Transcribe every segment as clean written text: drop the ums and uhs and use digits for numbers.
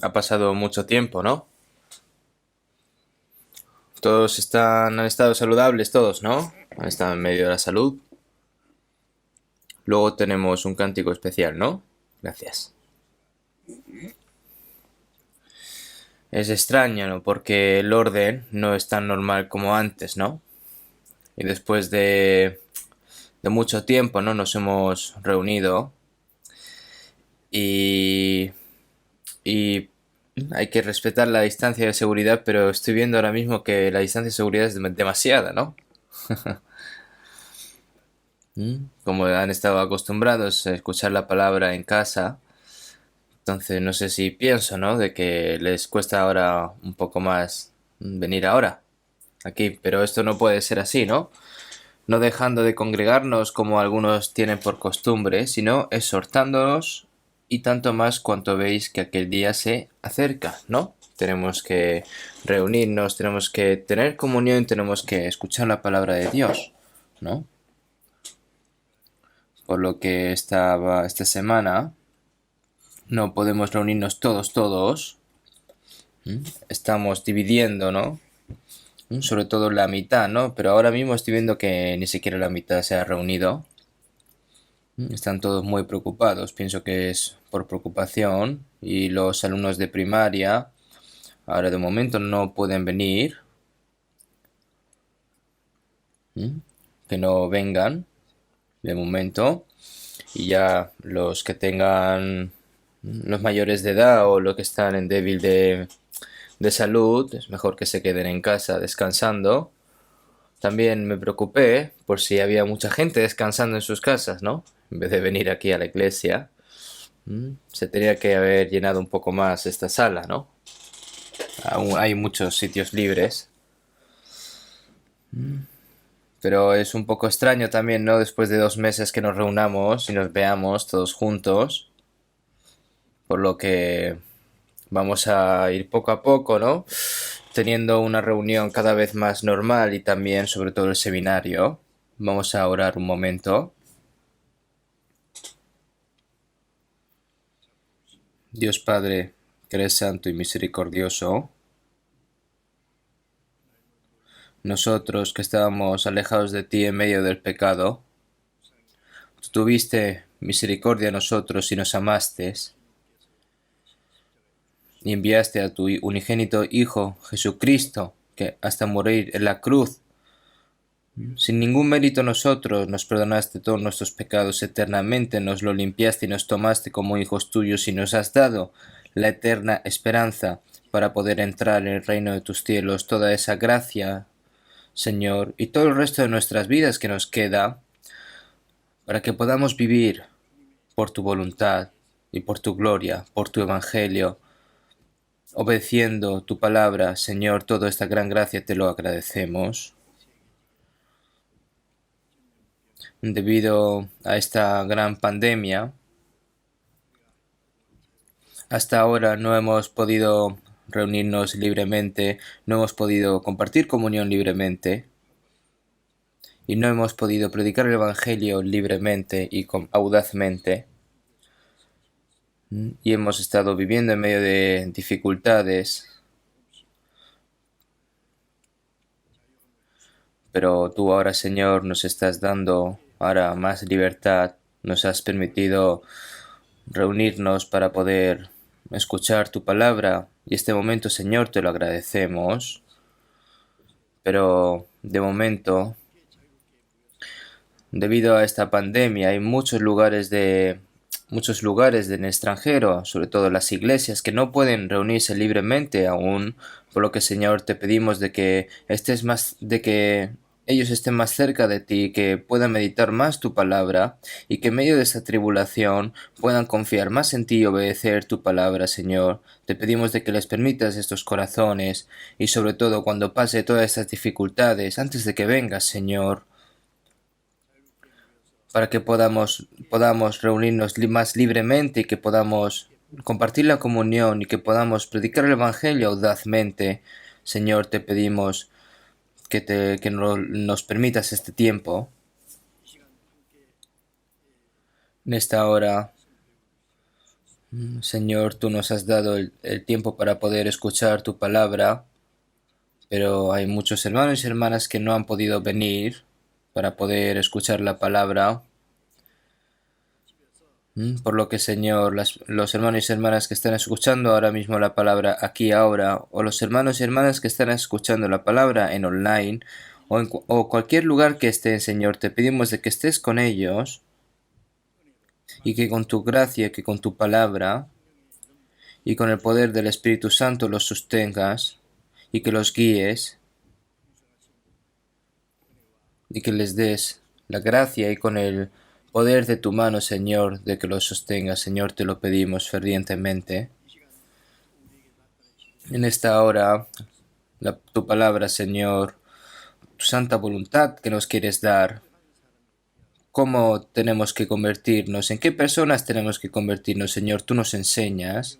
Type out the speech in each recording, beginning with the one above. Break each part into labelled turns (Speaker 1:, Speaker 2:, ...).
Speaker 1: Ha pasado mucho tiempo, ¿no? Han estado saludables todos, ¿no? Han estado en medio de la salud. Luego tenemos un cántico especial, ¿no? Gracias. Es extraño, ¿no? Porque el orden no es tan normal como antes, ¿no? Y después de mucho tiempo, ¿no? Nos hemos reunido y, y hay que respetar la distancia de seguridad, pero estoy viendo ahora mismo que la distancia de seguridad es demasiada, ¿no? Como han estado acostumbrados a escuchar la palabra en casa, entonces no sé si pienso, ¿no? De que les cuesta ahora un poco más venir ahora aquí, pero esto no puede ser así, ¿no? No dejando de congregarnos como algunos tienen por costumbre, sino exhortándonos y tanto más cuanto veis que aquel día se acerca, ¿no? Tenemos que reunirnos, tenemos que tener comunión, tenemos que escuchar la palabra de Dios, ¿no? Por lo que esta semana no podemos reunirnos todos. Estamos dividiendo, ¿no? Sobre todo la mitad, ¿no? Pero ahora mismo estoy viendo que ni siquiera la mitad se ha reunido. Están todos muy preocupados. Pienso que es por preocupación. Y los alumnos de primaria, ahora de momento no pueden venir. Que no vengan, de momento. Y ya los que tengan los mayores de edad o los que están en débil de salud, es mejor que se queden en casa descansando. También me preocupé por si había mucha gente descansando en sus casas, ¿no? En vez de venir aquí a la iglesia. Se tenía que haber llenado un poco más esta sala, ¿no? Aún hay muchos sitios libres. Pero es un poco extraño también, ¿no? Después de 2 meses que nos reunamos y nos veamos todos juntos. Por lo que vamos a ir poco a poco, ¿no? Teniendo una reunión cada vez más normal y también sobre todo el seminario. Vamos a orar un momento. Dios Padre, que eres santo y misericordioso, nosotros que estábamos alejados de ti en medio del pecado, tú tuviste misericordia a nosotros y nos amaste, y enviaste a tu unigénito Hijo, Jesucristo, que hasta morir en la cruz, sin ningún mérito nosotros, nos perdonaste todos nuestros pecados eternamente, nos lo limpiaste y nos tomaste como hijos tuyos y nos has dado la eterna esperanza para poder entrar en el reino de tus cielos. Toda esa gracia, Señor, y todo el resto de nuestras vidas que nos queda, para que podamos vivir por tu voluntad y por tu gloria, por tu evangelio, obedeciendo tu palabra, Señor, toda esta gran gracia te lo agradecemos. Debido a esta gran pandemia, hasta ahora no hemos podido reunirnos libremente, no hemos podido compartir comunión libremente y no hemos podido predicar el Evangelio libremente y audazmente. Y hemos estado viviendo en medio de dificultades, pero tú ahora, Señor, nos estás dando ahora más libertad, nos has permitido reunirnos para poder escuchar tu palabra y este momento, Señor, te lo agradecemos, pero de momento, debido a esta pandemia, hay muchos lugares en el extranjero, sobre todo las iglesias, que no pueden reunirse libremente aún, por lo que, Señor, te pedimos de que ellos estén más cerca de ti, que puedan meditar más tu palabra y que en medio de esta tribulación puedan confiar más en ti y obedecer tu palabra, Señor. Te pedimos de que les permitas estos corazones y sobre todo cuando pase todas estas dificultades, antes de que vengas, Señor, para que podamos reunirnos más libremente y que podamos compartir la comunión y que podamos predicar el Evangelio audazmente. Señor, te pedimos que nos permitas este tiempo, en esta hora, Señor, tú nos has dado el tiempo para poder escuchar tu palabra, pero hay muchos hermanos y hermanas que no han podido venir para poder escuchar la palabra. Por lo que, Señor, los hermanos y hermanas que están escuchando ahora mismo la palabra aquí ahora, o los hermanos y hermanas que están escuchando la palabra en online, o cualquier lugar que estén, Señor, te pedimos de que estés con ellos y que con tu gracia, que con tu palabra y con el poder del Espíritu Santo los sostengas y que los guíes y que les des la gracia y con el poder de tu mano, Señor, de que los sostengas. Señor, te lo pedimos fervientemente. En esta hora, tu palabra, Señor, tu santa voluntad que nos quieres dar, cómo tenemos que convertirnos, en qué personas tenemos que convertirnos, Señor, tú nos enseñas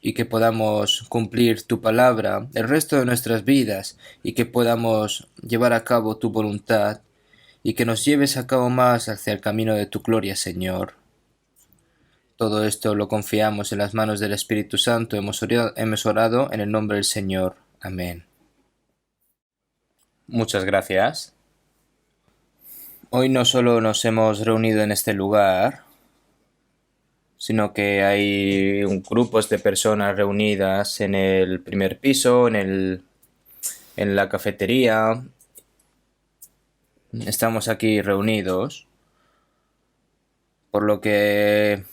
Speaker 1: y que podamos cumplir tu palabra el resto de nuestras vidas y que podamos llevar a cabo tu voluntad y que nos lleves a cabo más hacia el camino de tu gloria, Señor. Todo esto lo confiamos en las manos del Espíritu Santo. Hemos orado en el nombre del Señor. Amén. Muchas gracias. Hoy no solo nos hemos reunido en este lugar, sino que hay grupos de personas reunidas en el primer piso, en la cafetería. Estamos aquí reunidos, por lo que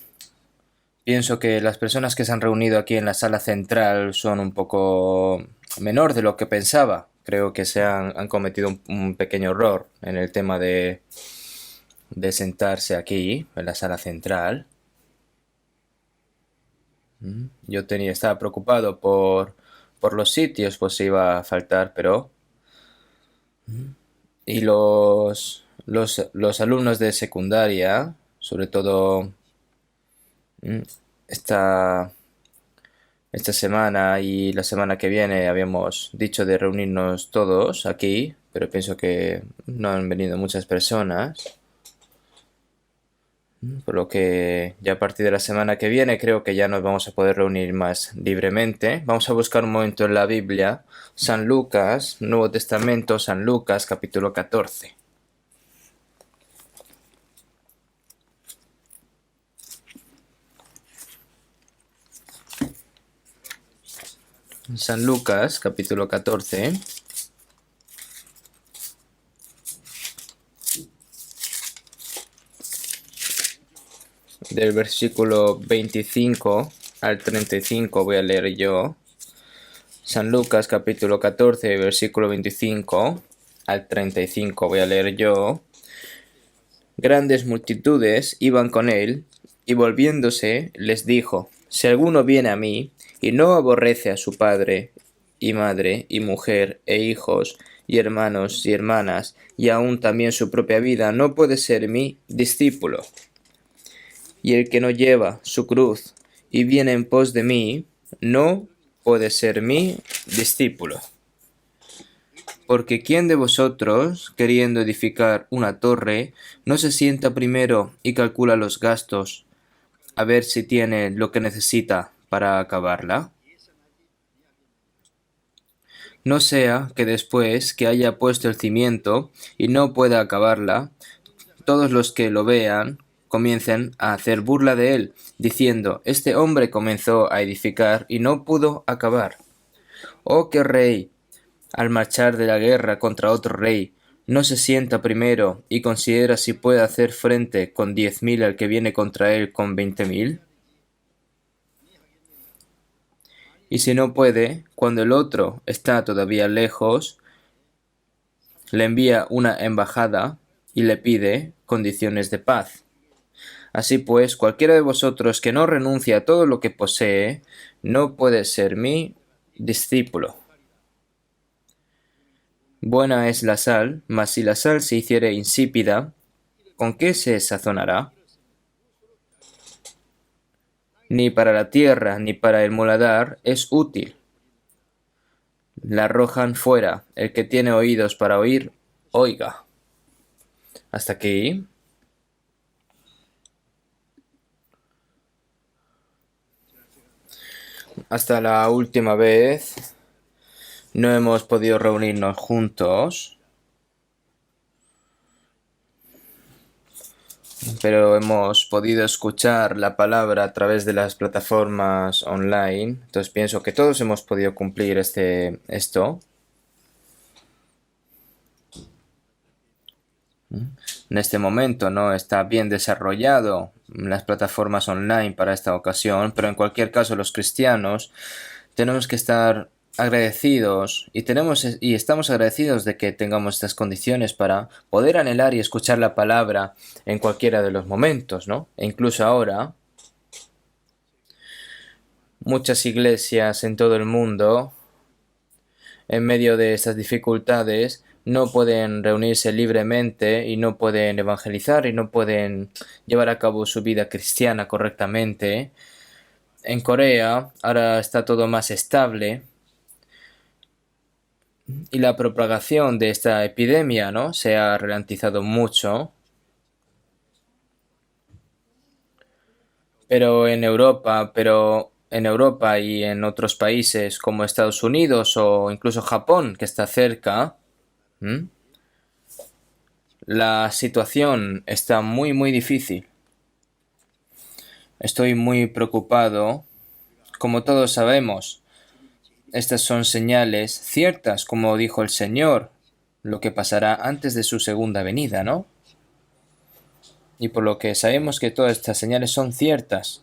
Speaker 1: pienso que las personas que se han reunido aquí en la sala central son un poco menor de lo que pensaba. Creo que han cometido un pequeño error en el tema de sentarse aquí, en la sala central. Yo estaba preocupado por los sitios, pues iba a faltar, pero... Y los alumnos de secundaria, sobre todo esta semana y la semana que viene, habíamos dicho de reunirnos todos aquí, pero pienso que no han venido muchas personas. Por lo que ya a partir de la semana que viene creo que ya nos vamos a poder reunir más libremente. Vamos a buscar un momento en la Biblia. San Lucas, Nuevo Testamento, San Lucas, capítulo 14. San Lucas, capítulo 14. Del versículo 25 al 35 voy a leer yo. San Lucas capítulo 14, versículo 25 al 35 voy a leer yo. Grandes multitudes iban con él, y volviéndose les dijo: Si alguno viene a mí, y no aborrece a su padre, y madre, y mujer, e hijos, y hermanos, y hermanas, y aun también su propia vida, no puede ser mi discípulo. Y el que no lleva su cruz y viene en pos de mí, no puede ser mi discípulo. Porque ¿quién de vosotros, queriendo edificar una torre, no se sienta primero y calcula los gastos, a ver si tiene lo que necesita para acabarla? No sea que después que haya puesto el cimiento y no pueda acabarla, todos los que lo vean comiencen a hacer burla de él, diciendo: Este hombre comenzó a edificar y no pudo acabar. ¿O qué rey, al marchar de la guerra contra otro rey, no se sienta primero y considera si puede hacer frente con 10.000 al que viene contra él con 20.000? Y si no puede, cuando el otro está todavía lejos, le envía una embajada y le pide condiciones de paz. Así pues, cualquiera de vosotros que no renuncie a todo lo que posee, no puede ser mi discípulo. Buena es la sal, mas si la sal se hiciere insípida, ¿con qué se sazonará? Ni para la tierra ni para el muladar es útil. La arrojan fuera. El que tiene oídos para oír, oiga. Hasta aquí. hasta la última vez no hemos podido reunirnos juntos, pero hemos podido escuchar la palabra a través de las plataformas online. Entonces pienso que todos hemos podido cumplir esto. En este momento no está bien desarrollado las plataformas online para esta ocasión, pero en cualquier caso los cristianos tenemos que estar agradecidos y estamos agradecidos de que tengamos estas condiciones para poder anhelar y escuchar la palabra en cualquiera de los momentos, ¿no? E incluso ahora, muchas iglesias en todo el mundo, en medio de estas dificultades, no pueden reunirse libremente y no pueden evangelizar y no pueden llevar a cabo su vida cristiana correctamente. En Corea ahora está todo más estable y la propagación de esta epidemia, ¿no?, se ha ralentizado mucho. Pero en Europa y en otros países como Estados Unidos o incluso Japón, que está cerca, la situación está muy, muy difícil. Estoy muy preocupado. Como todos sabemos, estas son señales ciertas, como dijo el Señor, lo que pasará antes de su segunda venida, ¿no? Y por lo que sabemos que todas estas señales son ciertas.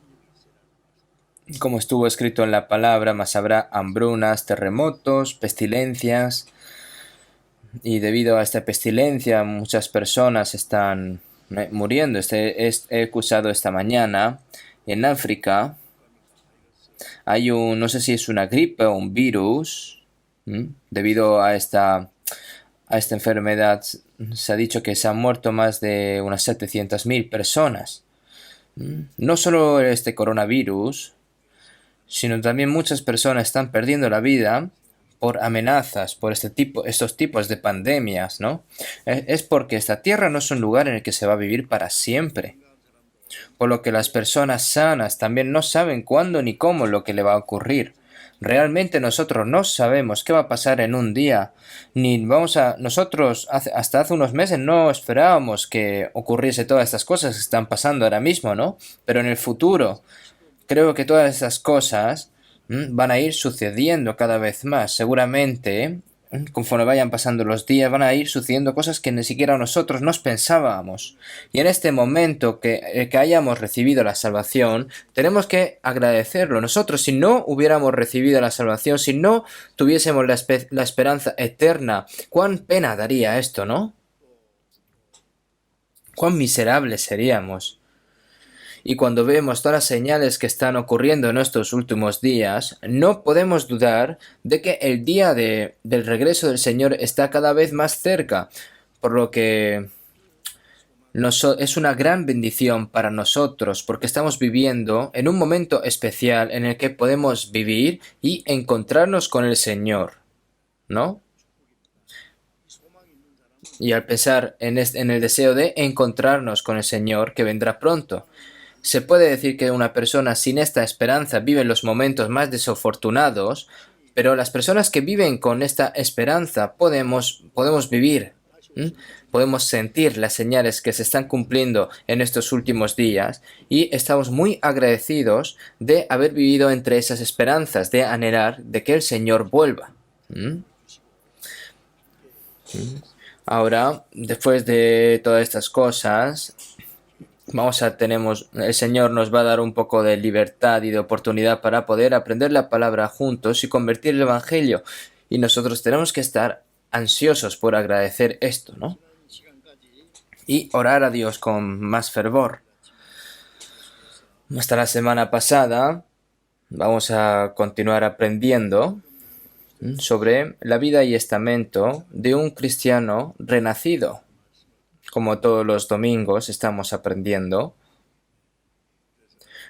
Speaker 1: Como estuvo escrito en la palabra, mas habrá hambrunas, terremotos, pestilencias. Y debido a esta pestilencia, muchas personas están muriendo. He escuchado esta mañana en África. Hay no sé si es una gripe o un virus. Debido a esta enfermedad, se ha dicho que se han muerto más de unas 700.000 personas. No solo este coronavirus, sino también muchas personas están perdiendo la vida por amenazas, por estos tipos de pandemias, ¿no? Es porque esta tierra no es un lugar en el que se va a vivir para siempre. Por lo que las personas sanas también no saben cuándo ni cómo lo que le va a ocurrir. Realmente nosotros no sabemos qué va a pasar en un día, nosotros hasta hace unos meses no esperábamos que ocurriese todas estas cosas que están pasando ahora mismo, ¿no? Pero en el futuro, creo que todas estas cosas van a ir sucediendo cada vez más. Seguramente, conforme vayan pasando los días, van a ir sucediendo cosas que ni siquiera nosotros nos pensábamos. Y en este momento que hayamos recibido la salvación, tenemos que agradecerlo. Nosotros, si no hubiéramos recibido la salvación, si no tuviésemos la esperanza eterna, cuán pena daría esto, ¿no? Cuán miserables seríamos. Y cuando vemos todas las señales que están ocurriendo en estos últimos días, no podemos dudar de que el día del regreso del Señor está cada vez más cerca, por lo que es una gran bendición para nosotros, porque estamos viviendo en un momento especial en el que podemos vivir y encontrarnos con el Señor, ¿no? Y al pensar en el deseo de encontrarnos con el Señor que vendrá pronto, se puede decir que una persona sin esta esperanza vive los momentos más desafortunados, pero las personas que viven con esta esperanza podemos vivir, podemos sentir las señales que se están cumpliendo en estos últimos días y estamos muy agradecidos de haber vivido entre esas esperanzas, de anhelar de que el Señor vuelva. Ahora, después de todas estas cosas, el Señor nos va a dar un poco de libertad y de oportunidad para poder aprender la palabra juntos y convertir el Evangelio. Y nosotros tenemos que estar ansiosos por agradecer esto, ¿no? Y orar a Dios con más fervor. Hasta la semana pasada vamos a continuar aprendiendo sobre la vida y estamento de un cristiano renacido. Como todos los domingos estamos aprendiendo.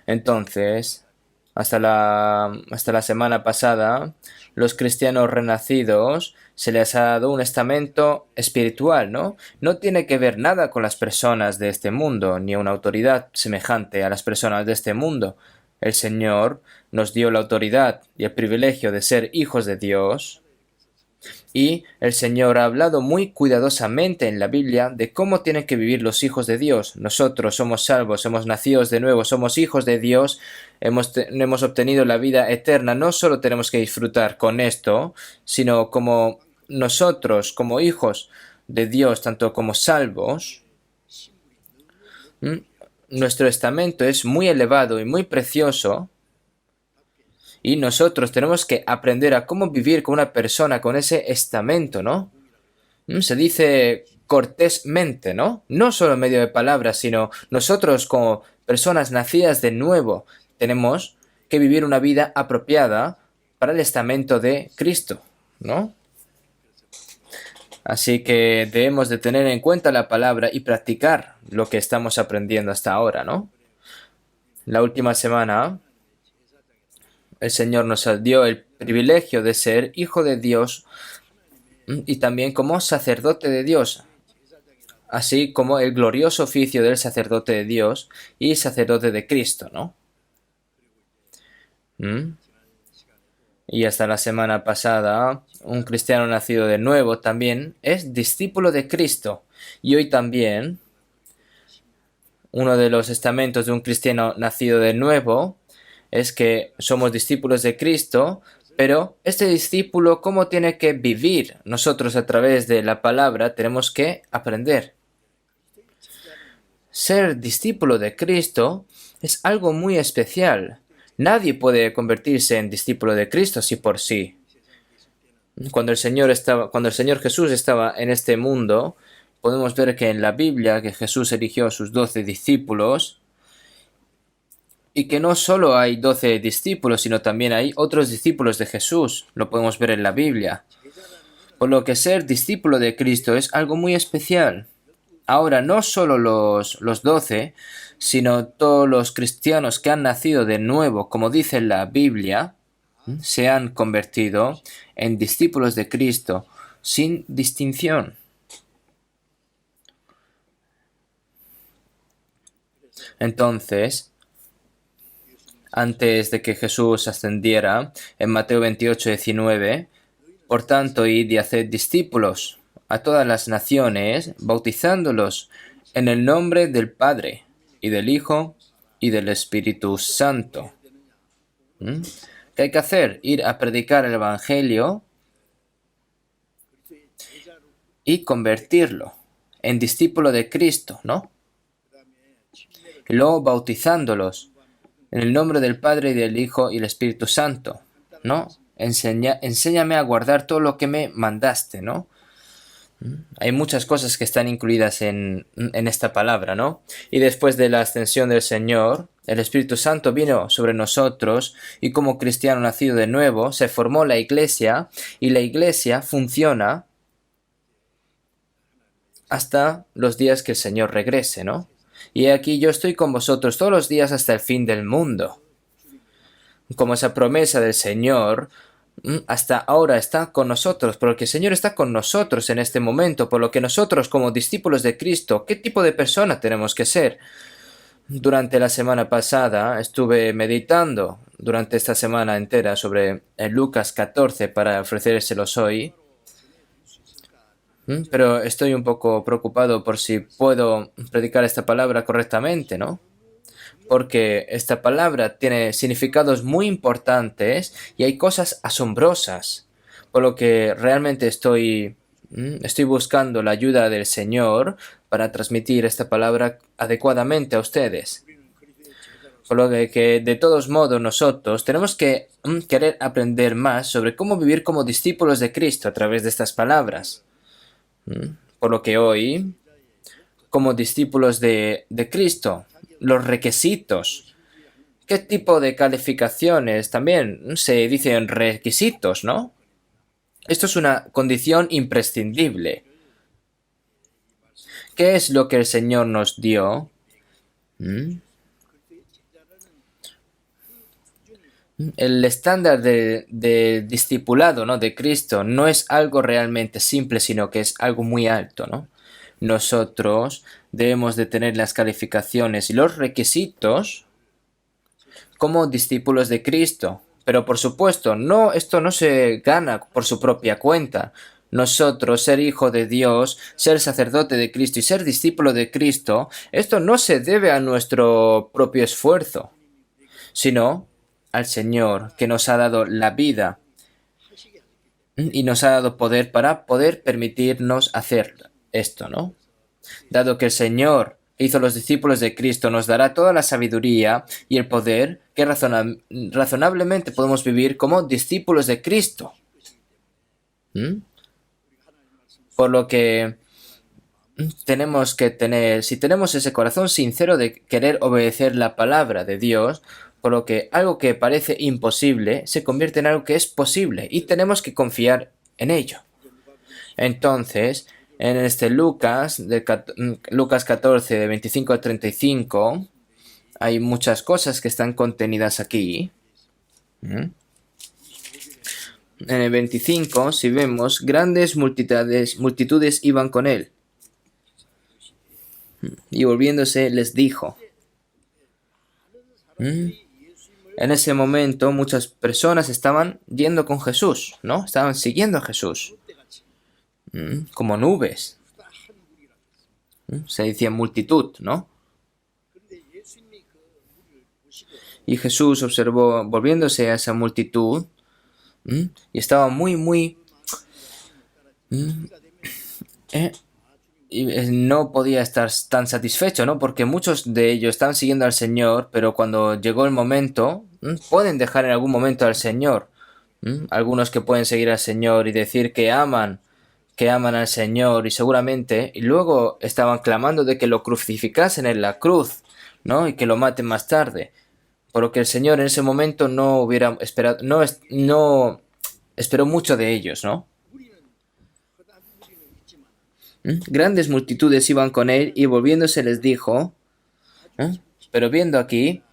Speaker 1: Entonces, hasta la semana pasada, los cristianos renacidos se les ha dado un estamento espiritual, ¿no? No tiene que ver nada con las personas de este mundo, ni una autoridad semejante a las personas de este mundo. el Señor nos dio la autoridad y el privilegio de ser hijos de Dios, y el Señor ha hablado muy cuidadosamente en la Biblia de cómo tienen que vivir los hijos de Dios. Nosotros somos salvos, somos nacidos de nuevo, somos hijos de Dios, hemos obtenido la vida eterna. No solo tenemos que disfrutar con esto, sino como nosotros, como hijos de Dios, tanto como salvos, nuestro estamento es muy elevado y muy precioso. Y nosotros tenemos que aprender a cómo vivir con una persona con ese estamento, ¿no? Se dice cortésmente, ¿no? No solo en medio de palabras, sino nosotros como personas nacidas de nuevo tenemos que vivir una vida apropiada para el estamento de Cristo, ¿no? Así que debemos de tener en cuenta la palabra y practicar lo que estamos aprendiendo hasta ahora, ¿no? La última semana el Señor nos dio el privilegio de ser hijo de Dios y también como sacerdote de Dios, así como el glorioso oficio del sacerdote de Dios y sacerdote de Cristo, ¿no? Y hasta la semana pasada, un cristiano nacido de nuevo también es discípulo de Cristo. Y hoy también, uno de los estamentos de un cristiano nacido de nuevo es que somos discípulos de Cristo, pero este discípulo, ¿cómo tiene que vivir? Nosotros a través de la palabra tenemos que aprender. Ser discípulo de Cristo es algo muy especial. Nadie puede convertirse en discípulo de Cristo así por sí. Cuando el Señor Jesús estaba en este mundo, podemos ver que en la Biblia que Jesús eligió a sus 12 discípulos y que no solo hay 12 discípulos, sino también hay otros discípulos de Jesús. Lo podemos ver en la Biblia. Por lo que ser discípulo de Cristo es algo muy especial. Ahora, no solo los 12, sino todos los cristianos que han nacido de nuevo, como dice la Biblia, se han convertido en discípulos de Cristo sin distinción. Entonces, antes de que Jesús ascendiera, en Mateo 28:19, por tanto, id y haced discípulos a todas las naciones, bautizándolos en el nombre del Padre, y del Hijo, y del Espíritu Santo. ¿Qué hay que hacer? Ir a predicar el Evangelio y convertirlo en discípulo de Cristo, ¿no? Y luego bautizándolos en el nombre del Padre, y del Hijo, y del Espíritu Santo, ¿no? Enséñame a guardar todo lo que me mandaste, ¿no? Hay muchas cosas que están incluidas en esta palabra, ¿no? Y después de la ascensión del Señor, el Espíritu Santo vino sobre nosotros y como cristiano nacido de nuevo, se formó la Iglesia y la Iglesia funciona hasta los días que el Señor regrese, ¿no? Y aquí yo estoy con vosotros todos los días hasta el fin del mundo. Como esa promesa del Señor hasta ahora está con nosotros, porque el Señor está con nosotros en este momento, por lo que nosotros como discípulos de Cristo, ¿qué tipo de persona tenemos que ser? Durante la semana pasada estuve meditando durante esta semana entera sobre Lucas 14 para ofrecérselos hoy, pero estoy un poco preocupado por si puedo predicar esta palabra correctamente, ¿no? Porque esta palabra tiene significados muy importantes y hay cosas asombrosas, por lo que realmente estoy buscando la ayuda del Señor para transmitir esta palabra adecuadamente a ustedes. Por lo que de todos modos nosotros tenemos que querer aprender más sobre cómo vivir como discípulos de Cristo a través de estas palabras. Por lo que hoy, como discípulos de Cristo, los requisitos. ¿Qué tipo de calificaciones? También se dicen requisitos, ¿no? Esto es una condición imprescindible. ¿Qué es lo que el Señor nos dio? El estándar de discipulado, ¿no?, de Cristo no es algo realmente simple, sino que es algo muy alto, ¿no? Nosotros debemos de tener las calificaciones y los requisitos como discípulos de Cristo. Pero por supuesto, no, esto no se gana por su propia cuenta. Nosotros, ser hijo de Dios, ser sacerdote de Cristo y ser discípulo de Cristo, esto no se debe a nuestro propio esfuerzo, sino al Señor, que nos ha dado la vida y nos ha dado poder para poder permitirnos hacer esto, ¿no? Dado que el Señor hizo los discípulos de Cristo, nos dará toda la sabiduría y el poder que razonablemente podemos vivir como discípulos de Cristo. Por lo que tenemos que tener, si tenemos ese corazón sincero de querer obedecer la palabra de Dios, por lo que algo que parece imposible se convierte en algo que es posible y tenemos que confiar en ello. Entonces, en este Lucas 14, de 25 a 35, hay muchas cosas que están contenidas aquí. En el 25, si vemos, grandes multitudes iban con él. Y volviéndose les dijo. En ese momento muchas personas estaban yendo con Jesús, ¿no? Estaban siguiendo a Jesús. Como nubes. Se decía multitud, ¿no? Y Jesús observó, volviéndose a esa multitud, y estaba muy y no podía estar tan satisfecho, ¿no? Porque muchos de ellos estaban siguiendo al Señor, pero cuando llegó el momento, pueden dejar en algún momento al Señor. Algunos que pueden seguir al Señor y decir que aman al Señor y seguramente, y luego estaban clamando de que lo crucificasen en la cruz, ¿no? Y que lo maten más tarde. Por lo que el Señor en ese momento no hubiera esperado, no esperó mucho de ellos, ¿no? Grandes multitudes iban con él y volviéndose les dijo, pero viendo aquí,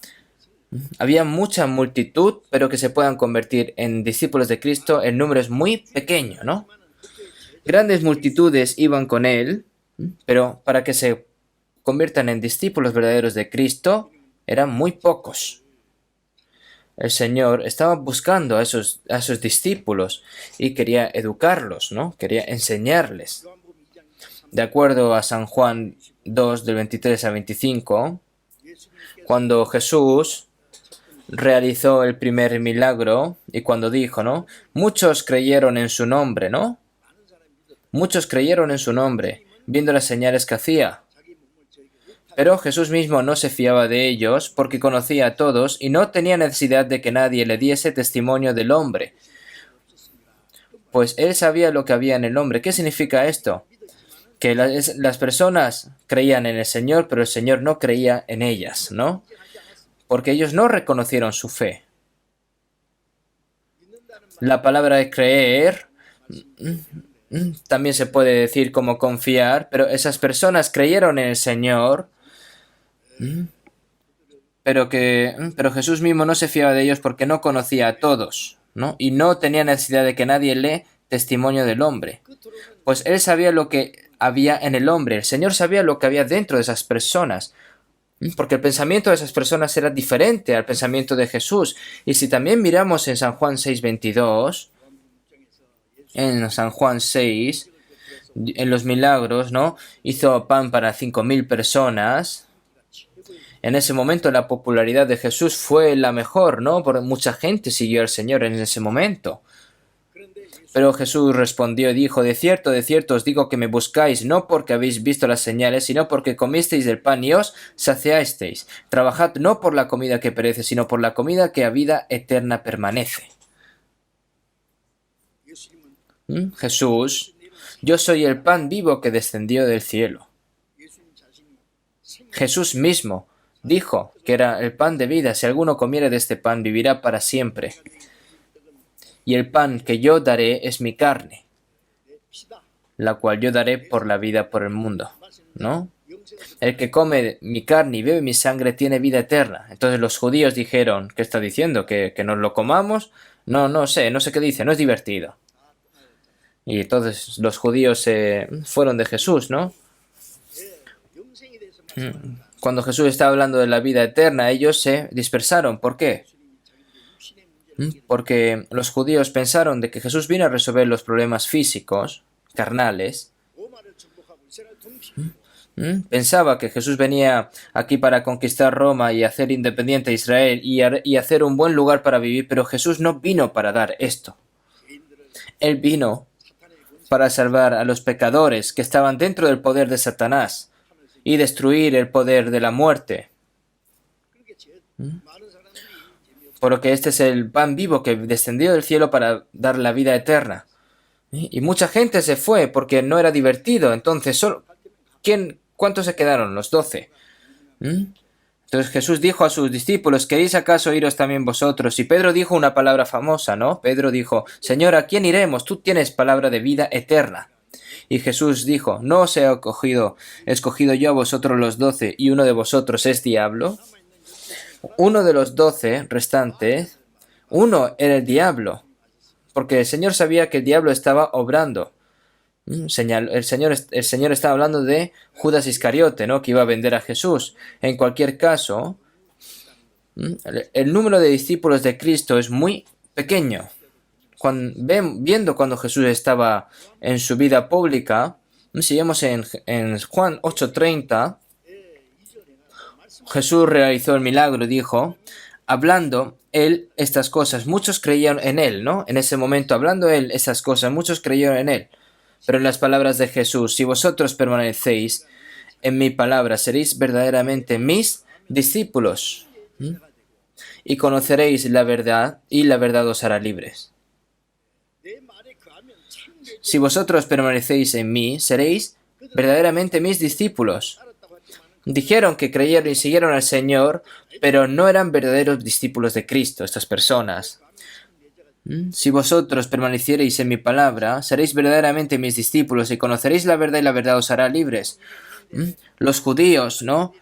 Speaker 1: había mucha multitud, pero que se puedan convertir en discípulos de Cristo, el número es muy pequeño, ¿no? Grandes multitudes iban con él, pero para que se conviertan en discípulos verdaderos de Cristo, eran muy pocos. El Señor estaba buscando a esos discípulos y quería educarlos, ¿no? Quería enseñarles. De acuerdo a San Juan 2, del 23 al 25, cuando Jesús realizó el primer milagro y cuando dijo, ¿no? Muchos creyeron en su nombre, ¿no? Muchos creyeron en su nombre, viendo las señales que hacía. Pero Jesús mismo no se fiaba de ellos porque conocía a todos y no tenía necesidad de que nadie le diese testimonio del hombre. Pues él sabía lo que había en el hombre. ¿Qué significa esto? Que las personas creían en el Señor, pero el Señor no creía en ellas, ¿no? Porque ellos no reconocieron su fe. La palabra de creer también se puede decir como confiar, pero esas personas creyeron en el Señor, pero Jesús mismo no se fiaba de ellos porque no conocía a todos, ¿no? Y no tenía necesidad de que nadie lee testimonio del hombre. Pues él sabía lo que había en el hombre, el Señor sabía lo que había dentro de esas personas, porque el pensamiento de esas personas era diferente al pensamiento de Jesús. Y si también miramos en San Juan 6:22, en San Juan 6, en los milagros, ¿no? Hizo pan para 5.000 personas. En ese momento la popularidad de Jesús fue la mejor, ¿no? Porque mucha gente siguió al Señor en ese momento. Pero Jesús respondió y dijo, de cierto os digo que me buscáis, no porque habéis visto las señales, sino porque comisteis del pan y os saciasteis. Trabajad no por la comida que perece, sino por la comida que a vida eterna permanece. Jesús, yo soy el pan vivo que descendió del cielo. Jesús mismo dijo que era el pan de vida. Si alguno comiere de este pan, vivirá para siempre. Y el pan que yo daré es mi carne, la cual yo daré por la vida por el mundo, ¿no? El que come mi carne y bebe mi sangre tiene vida eterna. Entonces los judíos dijeron, ¿qué está diciendo? ¿Que nos lo comamos? No sé qué dice, no es divertido. Y entonces los judíos se fueron de Jesús, ¿no? Cuando Jesús estaba hablando de la vida eterna, ellos se dispersaron. ¿Por qué? Porque los judíos pensaron de que Jesús vino a resolver los problemas físicos, carnales. Pensaba que Jesús venía aquí para conquistar Roma y hacer independiente a Israel y hacer un buen lugar para vivir, pero Jesús no vino para dar esto. Él vino para salvar a los pecadores que estaban dentro del poder de Satanás y destruir el poder de la muerte. Porque este es el pan vivo que descendió del cielo para dar la vida eterna. Y mucha gente se fue porque no era divertido. Entonces, ¿cuántos se quedaron? Los 12. Entonces Jesús dijo a sus discípulos, ¿queréis acaso iros también vosotros? Y Pedro dijo una palabra famosa, ¿no? Pedro dijo, Señor, ¿a quién iremos? Tú tienes palabra de vida eterna. Y Jesús dijo, ¿no os he escogido yo a vosotros los 12 y uno de vosotros es diablo? Uno de los 12 restantes, uno era el diablo, porque el Señor sabía que el diablo estaba obrando. El Señor estaba hablando de Judas Iscariote, ¿no? Que iba a vender a Jesús. En cualquier caso, el número de discípulos de Cristo es muy pequeño. Viendo cuando Jesús estaba en su vida pública, si vemos en Juan 8:30, Jesús realizó el milagro y dijo, hablando él estas cosas, muchos creyeron en él, ¿no? En ese momento, hablando él estas cosas, muchos creyeron en él. Pero en las palabras de Jesús, si vosotros permanecéis en mi palabra, seréis verdaderamente mis discípulos. Y conoceréis la verdad, y la verdad os hará libres. Si vosotros permanecéis en mí, seréis verdaderamente mis discípulos. Dijeron que creyeron y siguieron al Señor, pero no eran verdaderos discípulos de Cristo, estas personas. Si vosotros permaneciereis en mi palabra, seréis verdaderamente mis discípulos y conoceréis la verdad y la verdad os hará libres. Los judíos, ¿no?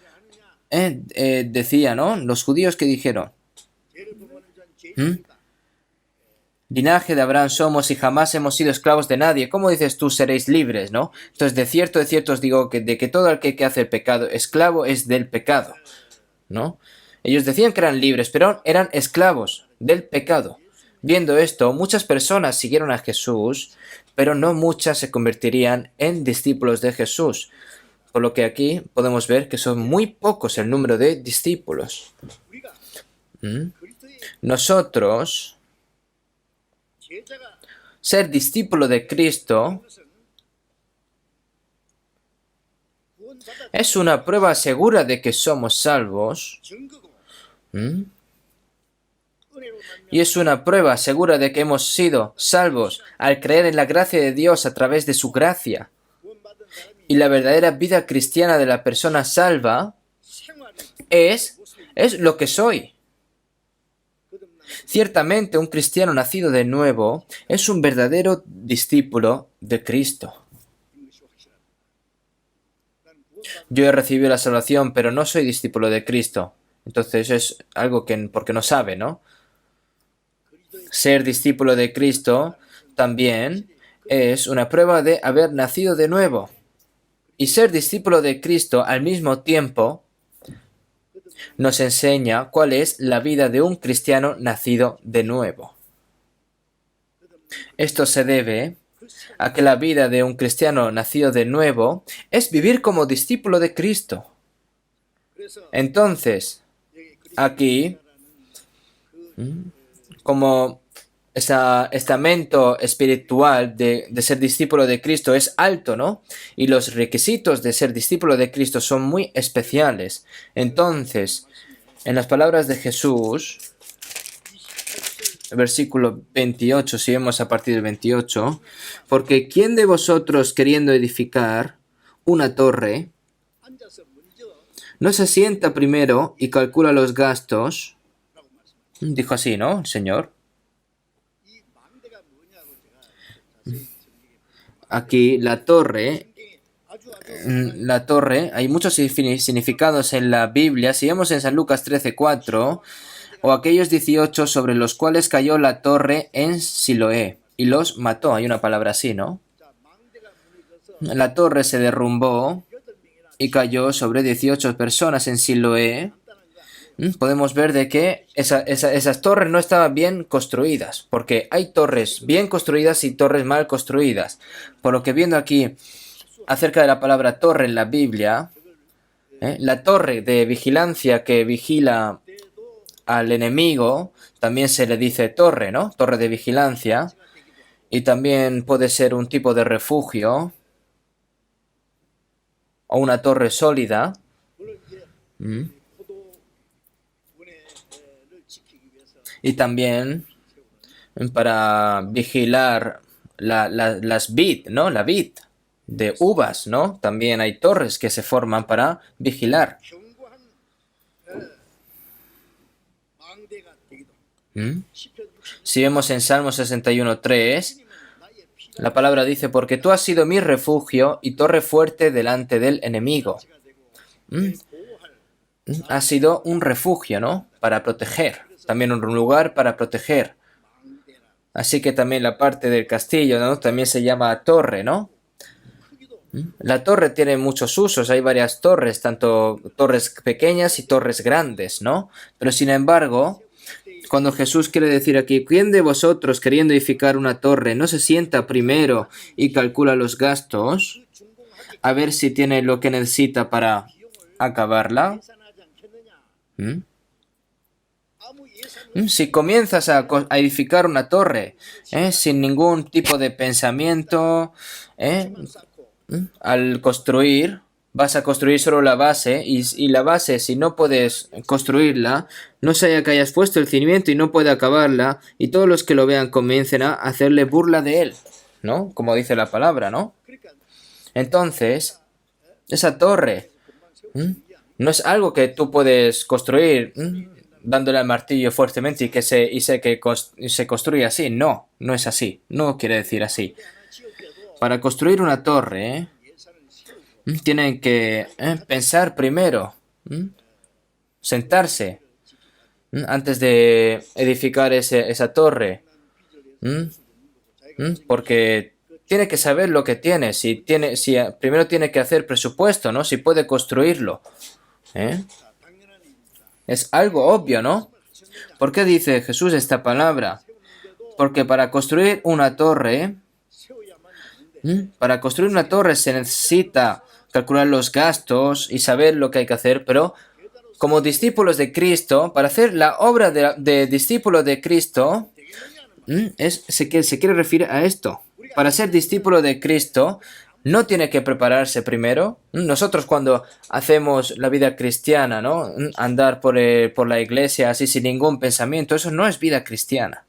Speaker 1: Decía, ¿no? Los judíos que dijeron, linaje de Abraham somos y jamás hemos sido esclavos de nadie. ¿Cómo dices tú seréis libres, no? Entonces, de cierto os digo de que todo aquel que hace el pecado, esclavo es del pecado, ¿no? Ellos decían que eran libres, pero eran esclavos del pecado. Viendo esto, muchas personas siguieron a Jesús, pero no muchas se convertirían en discípulos de Jesús. Por lo que aquí podemos ver que son muy pocos el número de discípulos. Nosotros, ser discípulo de Cristo es una prueba segura de que somos salvos. Y es una prueba segura de que hemos sido salvos al creer en la gracia de Dios a través de su gracia. Y la verdadera vida cristiana de la persona salva es lo que soy. Ciertamente, un cristiano nacido de nuevo es un verdadero discípulo de Cristo. Yo he recibido la salvación, pero no soy discípulo de Cristo. Entonces es algo porque no sabe, ¿no? Ser discípulo de Cristo también es una prueba de haber nacido de nuevo. Y ser discípulo de Cristo al mismo tiempo nos enseña cuál es la vida de un cristiano nacido de nuevo. Esto se debe a que la vida de un cristiano nacido de nuevo es vivir como discípulo de Cristo. Entonces, aquí, como ese estamento espiritual de ser discípulo de Cristo es alto, ¿no? Y los requisitos de ser discípulo de Cristo son muy especiales. Entonces, en las palabras de Jesús, versículo 28, si vemos a partir del 28, porque ¿quién de vosotros queriendo edificar una torre no se sienta primero y calcula los gastos? Dijo así, ¿no? El Señor. Aquí la torre, hay muchos significados en la Biblia. Si vemos en San Lucas 13:4, o aquellos 18 sobre los cuales cayó la torre en Siloé y los mató. Hay una palabra así, ¿no? La torre se derrumbó y cayó sobre 18 personas en Siloé. Podemos ver de que esas torres no estaban bien construidas, porque hay torres bien construidas y torres mal construidas. Por lo que viendo aquí acerca de la palabra torre en la Biblia, la torre de vigilancia que vigila al enemigo, también se le dice torre, ¿no? Torre de vigilancia. Y también puede ser un tipo de refugio o una torre sólida. Y también para vigilar las vid, ¿no? La vid de uvas, ¿no? También hay torres que se forman para vigilar. Si vemos en Salmo 61:3, la palabra dice, porque tú has sido mi refugio y torre fuerte delante del enemigo. Ha sido un refugio, ¿no? Para proteger. También un lugar para proteger. Así que también la parte del castillo, ¿no? También se llama torre, ¿no? La torre tiene muchos usos. Hay varias torres, tanto torres pequeñas y torres grandes, ¿no? Pero sin embargo, cuando Jesús quiere decir aquí, ¿quién de vosotros queriendo edificar una torre no se sienta primero y calcula los gastos a ver si tiene lo que necesita para acabarla? Si comienzas a edificar una torre sin ningún tipo de pensamiento, al construir, vas a construir solo la base y la base, si no puedes construirla, no sea que hayas puesto el cimiento y no puede acabarla y todos los que lo vean comiencen a hacerle burla de él, ¿no? Como dice la palabra, ¿no? Entonces, esa torre no es algo que tú puedes construir dándole al martillo fuertemente y se construye así. No, no es así. No quiere decir así. Para construir una torre, tienen que pensar primero, sentarse antes de edificar esa torre, porque tiene que saber lo que tiene. Primero tiene que hacer presupuesto, ¿no? Si puede construirlo. Es algo obvio, ¿no? ¿Por qué dice Jesús esta palabra? Porque para construir una torre, se necesita calcular los gastos y saber lo que hay que hacer, pero como discípulos de Cristo, para hacer la obra de discípulo de Cristo, se quiere referir a esto. Para ser discípulo de Cristo, no tiene que prepararse primero. Nosotros cuando hacemos la vida cristiana, ¿no? Andar por la iglesia así sin ningún pensamiento, eso no es vida cristiana.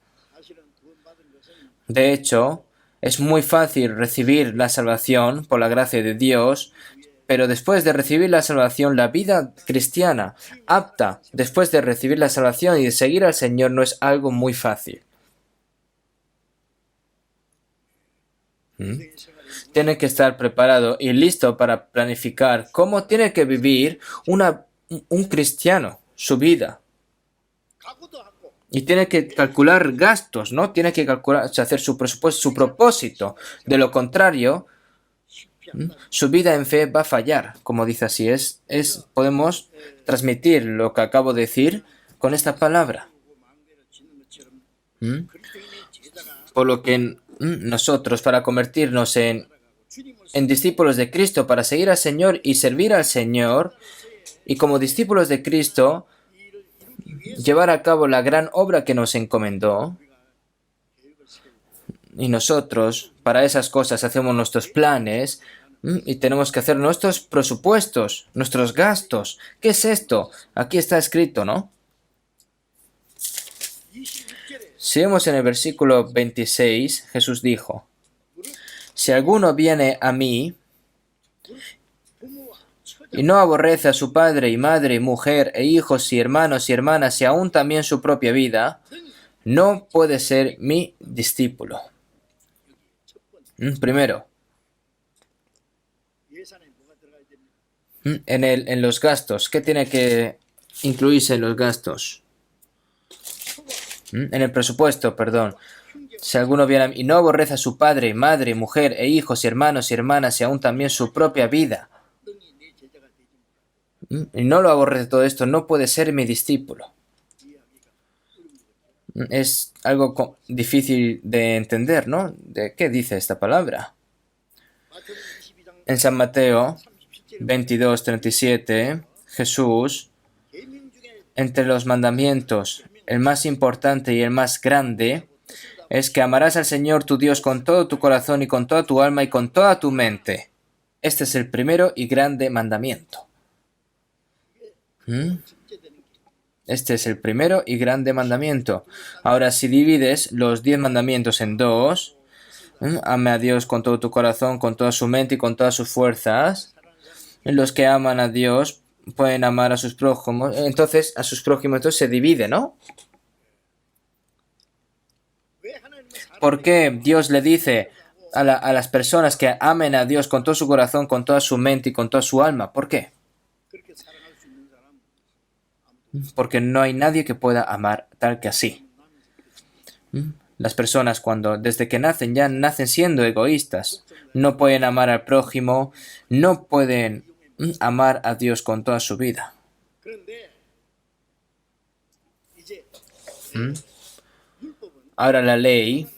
Speaker 1: De hecho, es muy fácil recibir la salvación por la gracia de Dios, pero después de recibir la salvación, la vida cristiana apta después de recibir la salvación y de seguir al Señor no es algo muy fácil. Tiene que estar preparado y listo para planificar cómo tiene que vivir un cristiano su vida. Y tiene que calcular gastos, ¿no? Tiene que hacer su presupuesto, su propósito. De lo contrario, su vida en fe va a fallar, como dice así. Podemos transmitir lo que acabo de decir con esta palabra. Por lo que nosotros, para convertirnos en discípulos de Cristo, para seguir al Señor y servir al Señor, y como discípulos de Cristo, llevar a cabo la gran obra que nos encomendó. Y nosotros, para esas cosas, hacemos nuestros planes y tenemos que hacer nuestros presupuestos, nuestros gastos. ¿Qué es esto? Aquí está escrito, ¿no? Si vemos en el versículo 26, Jesús dijo, si alguno viene a mí y no aborrece a su padre y madre y mujer e hijos y hermanos y hermanas y aún también su propia vida, no puede ser mi discípulo. Primero, en los gastos, ¿qué tiene que incluirse en los gastos? En el presupuesto, perdón. Si alguno viene y no aborrece a su padre, madre, mujer e hijos y hermanos y hermanas y aún también su propia vida. y no lo aborrece todo esto, no puede ser mi discípulo. Es algo difícil de entender, ¿no? ¿De qué dice esta palabra? En San Mateo 22:37, Jesús, entre los mandamientos, el más importante y el más grande, es que amarás al Señor tu Dios con todo tu corazón y con toda tu alma y con toda tu mente. Este es el primero y grande mandamiento. Este es el primero y grande mandamiento. Ahora, si divides los 10 mandamientos en dos, ame a Dios con todo tu corazón, con toda su mente y con todas sus fuerzas. Los que aman a Dios pueden amar a sus prójimos. Entonces, a sus prójimos, entonces se divide, ¿no? ¿Por qué Dios le dice a las personas que amen a Dios con todo su corazón, con toda su mente y con toda su alma? ¿Por qué? Porque no hay nadie que pueda amar tal que así. Las personas desde que nacen, ya nacen siendo egoístas. No pueden amar al prójimo, no pueden amar a Dios con toda su vida. Ahora la ley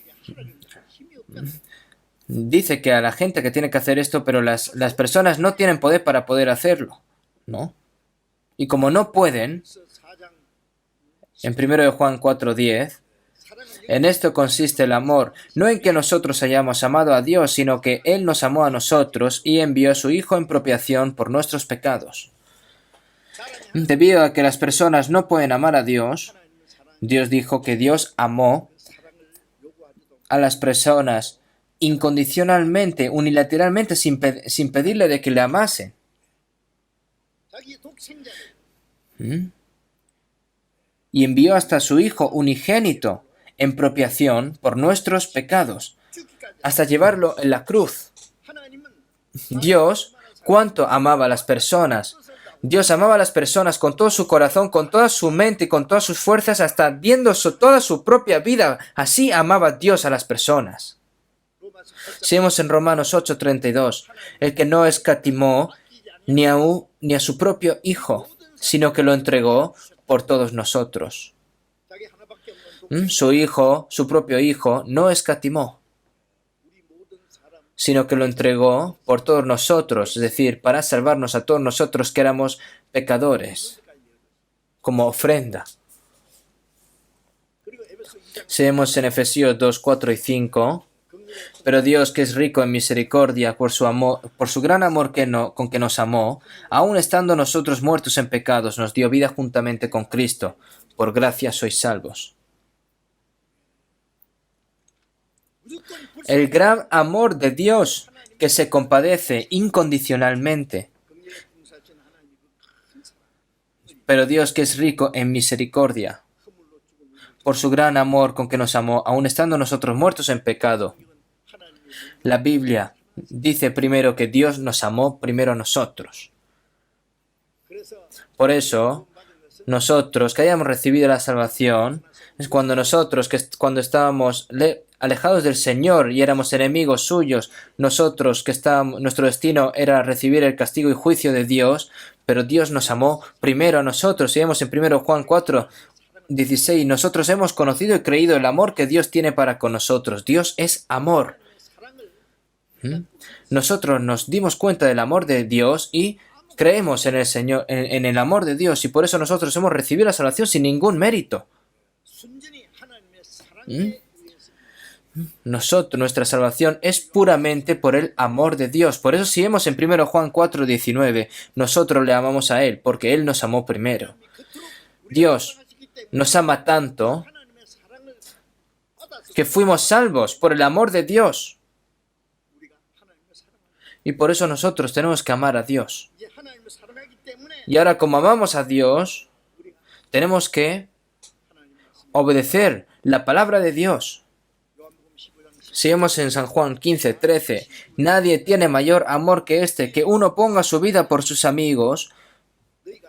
Speaker 1: dice que a la gente que tiene que hacer esto, pero las personas no tienen poder para poder hacerlo, ¿no? Y como no pueden, en 1 Juan 4:10, en esto consiste el amor, no en que nosotros hayamos amado a Dios, sino que Él nos amó a nosotros y envió a su Hijo en propiciación por nuestros pecados. Debido a que las personas no pueden amar a Dios, Dios dijo que Dios amó a las personas incondicionalmente, unilateralmente, sin pedirle de que le amasen. Y envió hasta su Hijo unigénito en propiciación por nuestros pecados, hasta llevarlo en la cruz. Dios, ¿cuánto amaba a las personas? Dios amaba a las personas con todo su corazón, con toda su mente y con todas sus fuerzas, hasta viendo toda su propia vida. Así amaba Dios a las personas. Seguimos en Romanos 8:32. El que no escatimó ni a su propio Hijo, sino que lo entregó por todos nosotros. Su Hijo, su propio Hijo, no escatimó, sino que lo entregó por todos nosotros, es decir, para salvarnos a todos nosotros que éramos pecadores, como ofrenda. Seguimos en Efesios 2:4 y 5. Pero Dios, que es rico en misericordia por su gran amor con que nos amó, aun estando nosotros muertos en pecados, nos dio vida juntamente con Cristo. Por gracia sois salvos. El gran amor de Dios, que se compadece incondicionalmente. Pero Dios, que es rico en misericordia por su gran amor con que nos amó, aun estando nosotros muertos en pecado. La Biblia dice primero que Dios nos amó primero a nosotros. Por eso, nosotros que hayamos recibido la salvación, es cuando nosotros, cuando estábamos alejados del Señor y éramos enemigos suyos, nuestro destino era recibir el castigo y juicio de Dios, pero Dios nos amó primero a nosotros. Y vemos en 1 Juan 4:16, nosotros hemos conocido y creído el amor que Dios tiene para con nosotros. Dios es amor. Nosotros nos dimos cuenta del amor de Dios y creemos en el Señor, en el amor de Dios, y por eso nosotros hemos recibido la salvación sin ningún mérito. Nuestra salvación es puramente por el amor de Dios. Por eso si vemos en 1 Juan 4:19, nosotros le amamos a Él, porque Él nos amó primero. Dios nos ama tanto que fuimos salvos por el amor de Dios. Y por eso nosotros tenemos que amar a Dios. Y ahora, como amamos a Dios, tenemos que obedecer la palabra de Dios. Sigamos en San Juan 15:13. Nadie tiene mayor amor que este, que uno ponga su vida por sus amigos.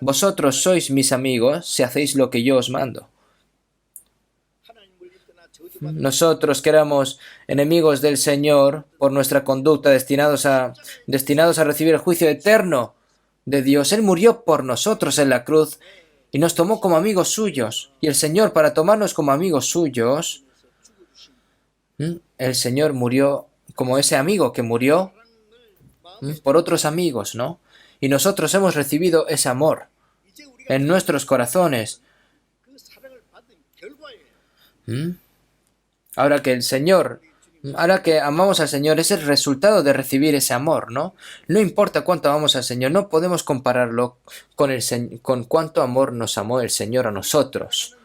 Speaker 1: Vosotros sois mis amigos si hacéis lo que yo os mando. Nosotros que éramos enemigos del Señor por nuestra conducta, destinados a recibir el juicio eterno, de Dios. Él murió por nosotros en la cruz y nos tomó como amigos suyos. Y el Señor, para tomarnos como amigos suyos, el Señor murió como ese amigo que murió por otros amigos, ¿no? Y nosotros hemos recibido ese amor en nuestros corazones. Ahora que amamos al Señor, es el resultado de recibir ese amor, ¿no? No importa cuánto amamos al Señor, no podemos compararlo con cuánto amor nos amó el Señor a nosotros.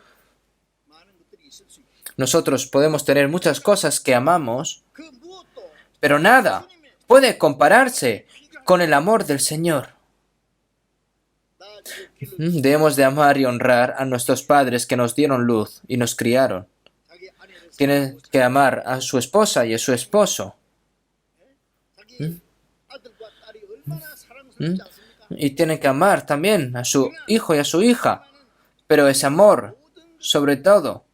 Speaker 1: Nosotros podemos tener muchas cosas que amamos, pero nada puede compararse con el amor del Señor. Debemos de amar y honrar a nuestros padres que nos dieron luz y nos criaron. Tienen que amar a su esposa y a su esposo. Y tienen que amar también a su hijo y a su hija. Pero ese amor, sobre todo,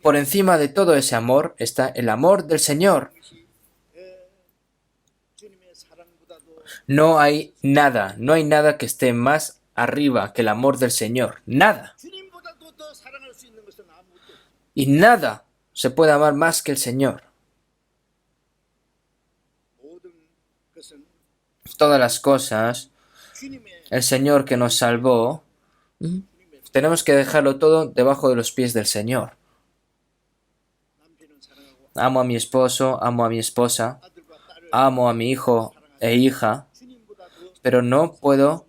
Speaker 1: por encima de todo ese amor está el amor del Señor. No hay nada que esté más arriba que el amor del Señor. Nada. Y nada se puede amar más que el Señor. Todas las cosas, el Señor que nos salvó, tenemos que dejarlo todo debajo de los pies del Señor. Amo a mi esposo, amo a mi esposa, amo a mi hijo e hija, pero no puedo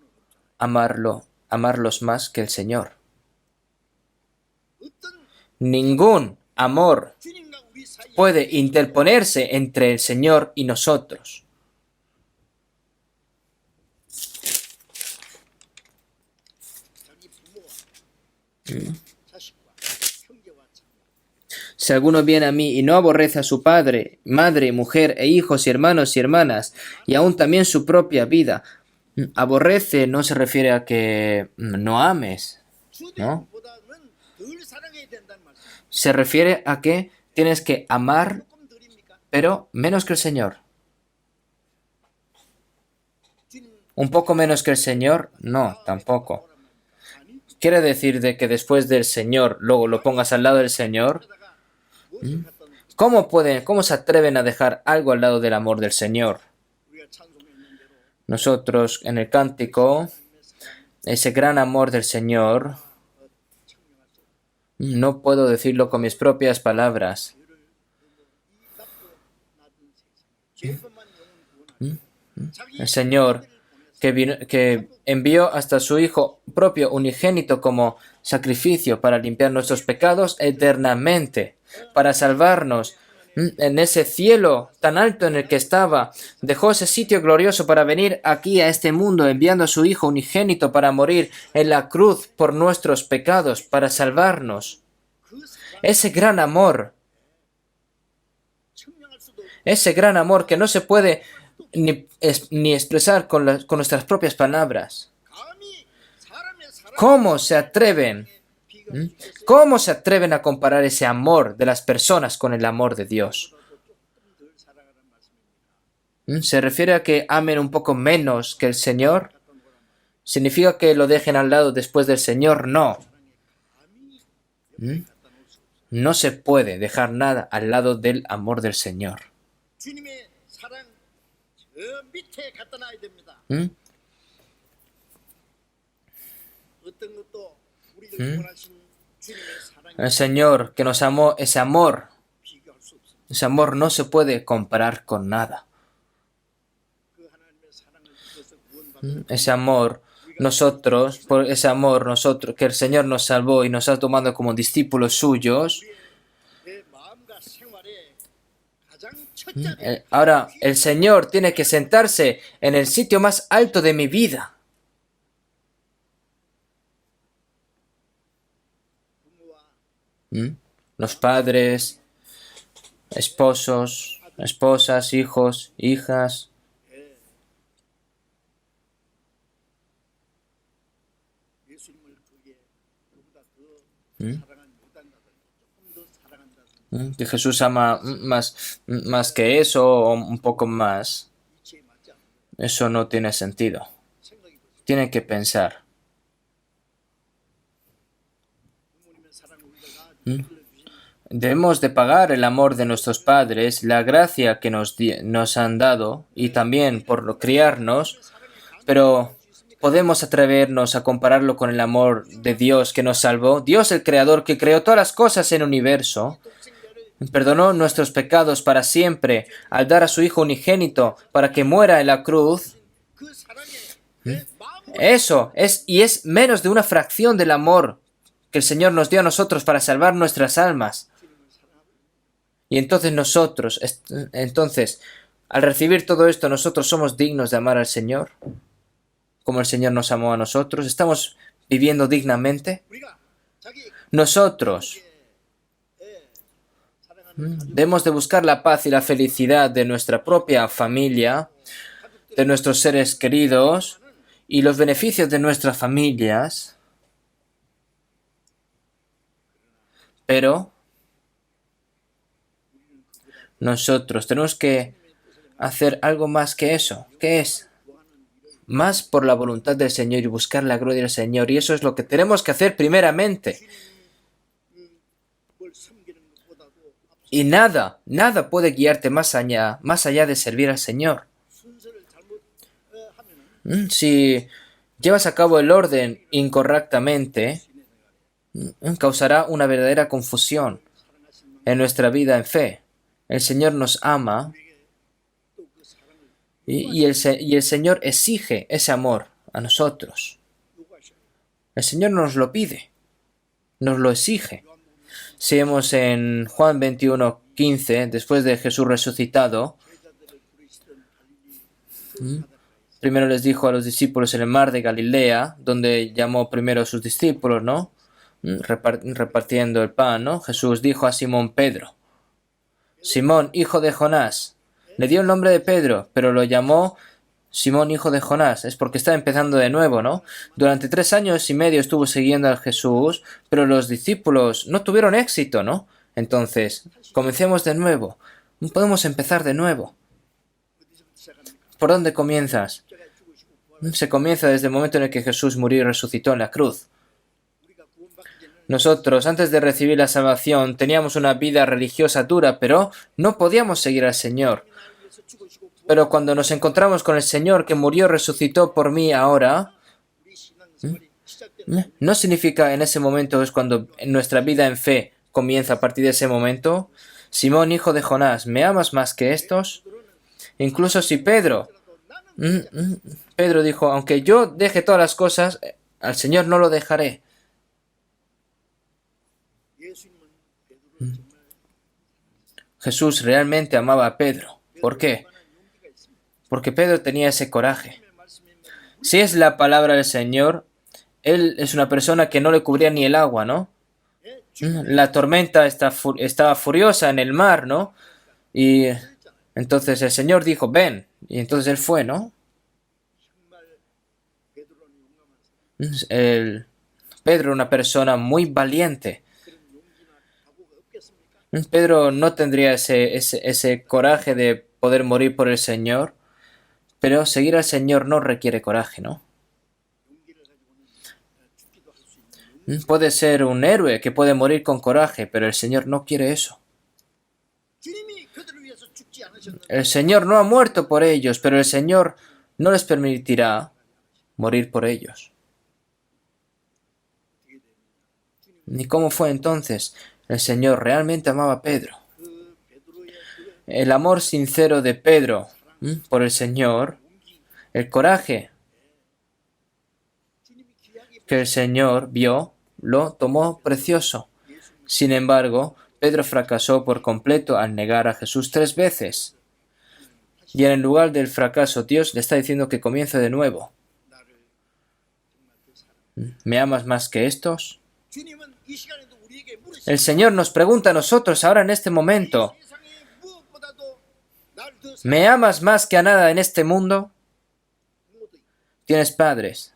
Speaker 1: amarlos más que el Señor. Ningún amor puede interponerse entre el Señor y nosotros. Si alguno viene a mí y no aborrece a su padre, madre, mujer e hijos y hermanos y hermanas, y aún también su propia vida, aborrece no se refiere a que no ames, ¿no? Se refiere a que tienes que amar, pero menos que el Señor. ¿Un poco menos que el Señor? No, tampoco. ¿Quiere decir de que después del Señor luego lo pongas al lado del Señor? ¿Cómo se atreven a dejar algo al lado del amor del Señor? Nosotros en el cántico, ese gran amor del Señor, no puedo decirlo con mis propias palabras. El Señor que envió hasta su Hijo propio unigénito como sacrificio para limpiar nuestros pecados eternamente, para salvarnos en ese cielo tan alto en el que estaba, dejó ese sitio glorioso para venir aquí a este mundo, enviando a su Hijo unigénito para morir en la cruz por nuestros pecados, para salvarnos. Ese gran amor que no se puede ni expresar con nuestras propias palabras. ¿Cómo se atreven? ¿Cómo se atreven a comparar ese amor de las personas con el amor de Dios? ¿Se refiere a que amen un poco menos que el Señor? ¿Significa que lo dejen al lado después del Señor? No. No se puede dejar nada al lado del amor del Señor. El Señor que nos amó, ese amor no se puede comparar con nada. Ese amor, que el Señor nos salvó y nos ha tomado como discípulos suyos. Ahora, el Señor tiene que sentarse en el sitio más alto de mi vida. Los padres, esposos, esposas, hijos, hijas. Que Jesús ama más que eso o un poco más. Eso no tiene sentido. Tienen que pensar. Debemos de pagar el amor de nuestros padres, la gracia que nos han dado y también por criarnos, pero podemos atrevernos a compararlo con el amor de Dios que nos salvó. Dios, el Creador, que creó todas las cosas en el universo, perdonó nuestros pecados para siempre al dar a su Hijo unigénito para que muera en la cruz. Eso es menos de una fracción del amor que el Señor nos dio a nosotros para salvar nuestras almas. Y entonces, al recibir todo esto, nosotros somos dignos de amar al Señor, como el Señor nos amó a nosotros. ¿Estamos viviendo dignamente? Nosotros debemos de buscar la paz y la felicidad de nuestra propia familia, de nuestros seres queridos y los beneficios de nuestras familias, pero nosotros tenemos que hacer algo más que eso. ¿Qué es? Más por la voluntad del Señor y buscar la gloria del Señor. Y eso es lo que tenemos que hacer primeramente. Y nada puede guiarte más allá de servir al Señor. Si llevas a cabo el orden incorrectamente, causará una verdadera confusión en nuestra vida en fe. El Señor nos ama y el Señor exige ese amor a nosotros. El Señor nos lo pide, nos lo exige. Si vemos en Juan 21:15, después de Jesús resucitado, primero les dijo a los discípulos en el mar de Galilea, donde llamó primero a sus discípulos, ¿no? Repartiendo el pan, ¿no? Jesús dijo a Simón Pedro: Simón, hijo de Jonás. Le dio el nombre de Pedro, pero lo llamó Simón, hijo de Jonás. Es porque está empezando de nuevo, ¿no? Durante 3 años y medio estuvo siguiendo a Jesús, pero los discípulos no tuvieron éxito, ¿no? Entonces, comencemos de nuevo. Podemos empezar de nuevo. ¿Por dónde comienzas? Se comienza desde el momento en el que Jesús murió y resucitó en la cruz. Nosotros, antes de recibir la salvación, teníamos una vida religiosa dura, pero no podíamos seguir al Señor. Pero cuando nos encontramos con el Señor que murió y resucitó por mí ahora, no significa en ese momento es cuando nuestra vida en fe comienza a partir de ese momento. Simón, hijo de Jonás, ¿me amas más que estos? Incluso si Pedro dijo, aunque yo deje todas las cosas, al Señor no lo dejaré. Jesús realmente amaba a Pedro. ¿Por qué? Porque Pedro tenía ese coraje. Si es la palabra del Señor, él es una persona que no le cubría ni el agua, ¿no? La tormenta estaba furiosa en el mar, ¿no? Y entonces el Señor dijo, ven. Y entonces él fue, ¿no? Pedro, una persona muy valiente. Pedro no tendría ese coraje de poder morir por el Señor, pero seguir al Señor no requiere coraje, ¿no? Puede ser un héroe que puede morir con coraje, pero el Señor no quiere eso. El Señor no ha muerto por ellos, pero el Señor no les permitirá morir por ellos. ¿Y cómo fue entonces? El Señor realmente amaba a Pedro. El amor sincero de Pedro por el Señor, el coraje que el Señor vio, lo tomó precioso. Sin embargo, Pedro fracasó por completo al negar a Jesús 3 veces. Y en el lugar del fracaso, Dios le está diciendo que comience de nuevo. ¿Me amas más que estos? El Señor nos pregunta a nosotros ahora en este momento, ¿me amas más que a nada en este mundo? Tienes padres,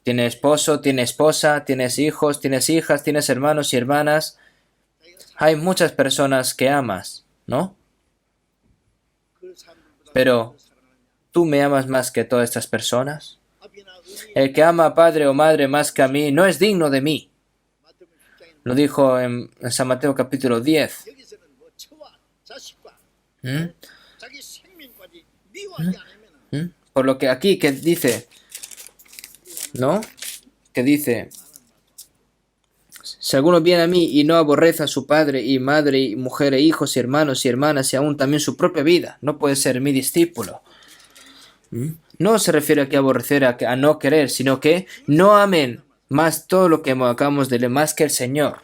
Speaker 1: tienes esposo, tienes esposa, tienes hijos, tienes hijas, tienes hermanos y hermanas. Hay muchas personas que amas, ¿no? Pero ¿tú me amas más que todas estas personas? El que ama a padre o madre más que a mí no es digno de mí. Lo dijo en San Mateo capítulo 10. Por lo que aquí que dice, ¿no? Que dice, si alguno viene a mí y no aborrece a su padre y madre y mujer e hijos y hermanos y hermanas y aún también su propia vida, no puede ser mi discípulo. No se refiere aquí a aborrecer, a no querer, sino que no amen más todo lo que acabamos de leer, más que el Señor.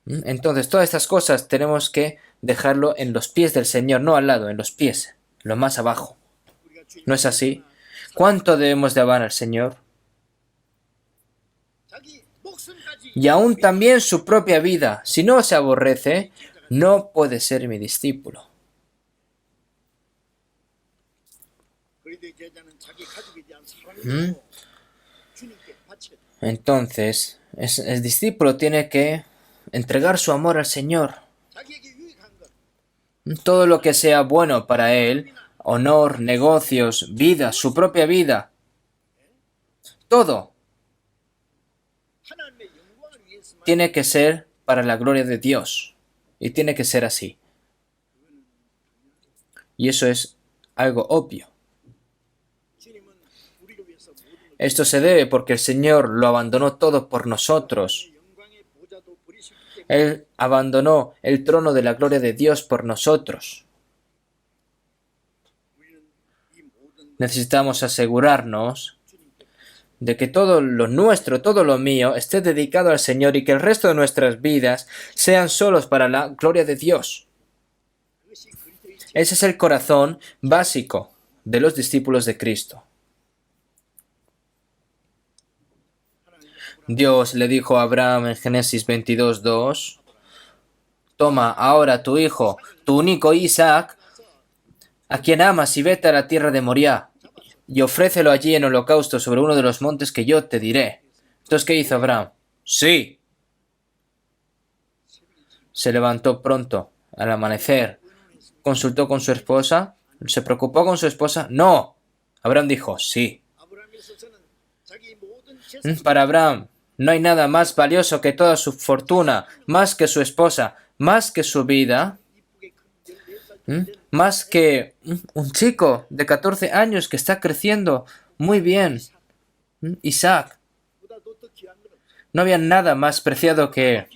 Speaker 1: Entonces, todas estas cosas tenemos que dejarlo en los pies del Señor, no al lado, en los pies, lo más abajo. ¿No es así? ¿Cuánto debemos de amar al Señor? Y aún también su propia vida. Si no se aborrece, no puede ser mi discípulo. Entonces, el discípulo tiene que entregar su amor al Señor. Todo lo que sea bueno para él, honor, negocios, vida, su propia vida, todo tiene que ser para la gloria de Dios. Y tiene que ser así. Y eso es algo obvio. Esto se debe porque el Señor lo abandonó todo por nosotros. Él abandonó el trono de la gloria de Dios por nosotros. Necesitamos asegurarnos de que todo lo nuestro, todo lo mío, esté dedicado al Señor y que el resto de nuestras vidas sean solos para la gloria de Dios. Ese es el corazón básico de los discípulos de Cristo. Dios le dijo a Abraham en Génesis 22:2, toma ahora tu hijo, tu único Isaac, a quien amas y vete a la tierra de Moriah, y ofrécelo allí en holocausto sobre uno de los montes que yo te diré. Entonces, ¿qué hizo Abraham? Sí. Se levantó pronto, al amanecer, consultó con su esposa, ¿se preocupó con su esposa? No. Abraham dijo, sí. Para Abraham, no hay nada más valioso que toda su fortuna, más que su esposa, más que su vida, más que un chico de 14 años que está creciendo muy bien, Isaac. No había nada más preciado que él,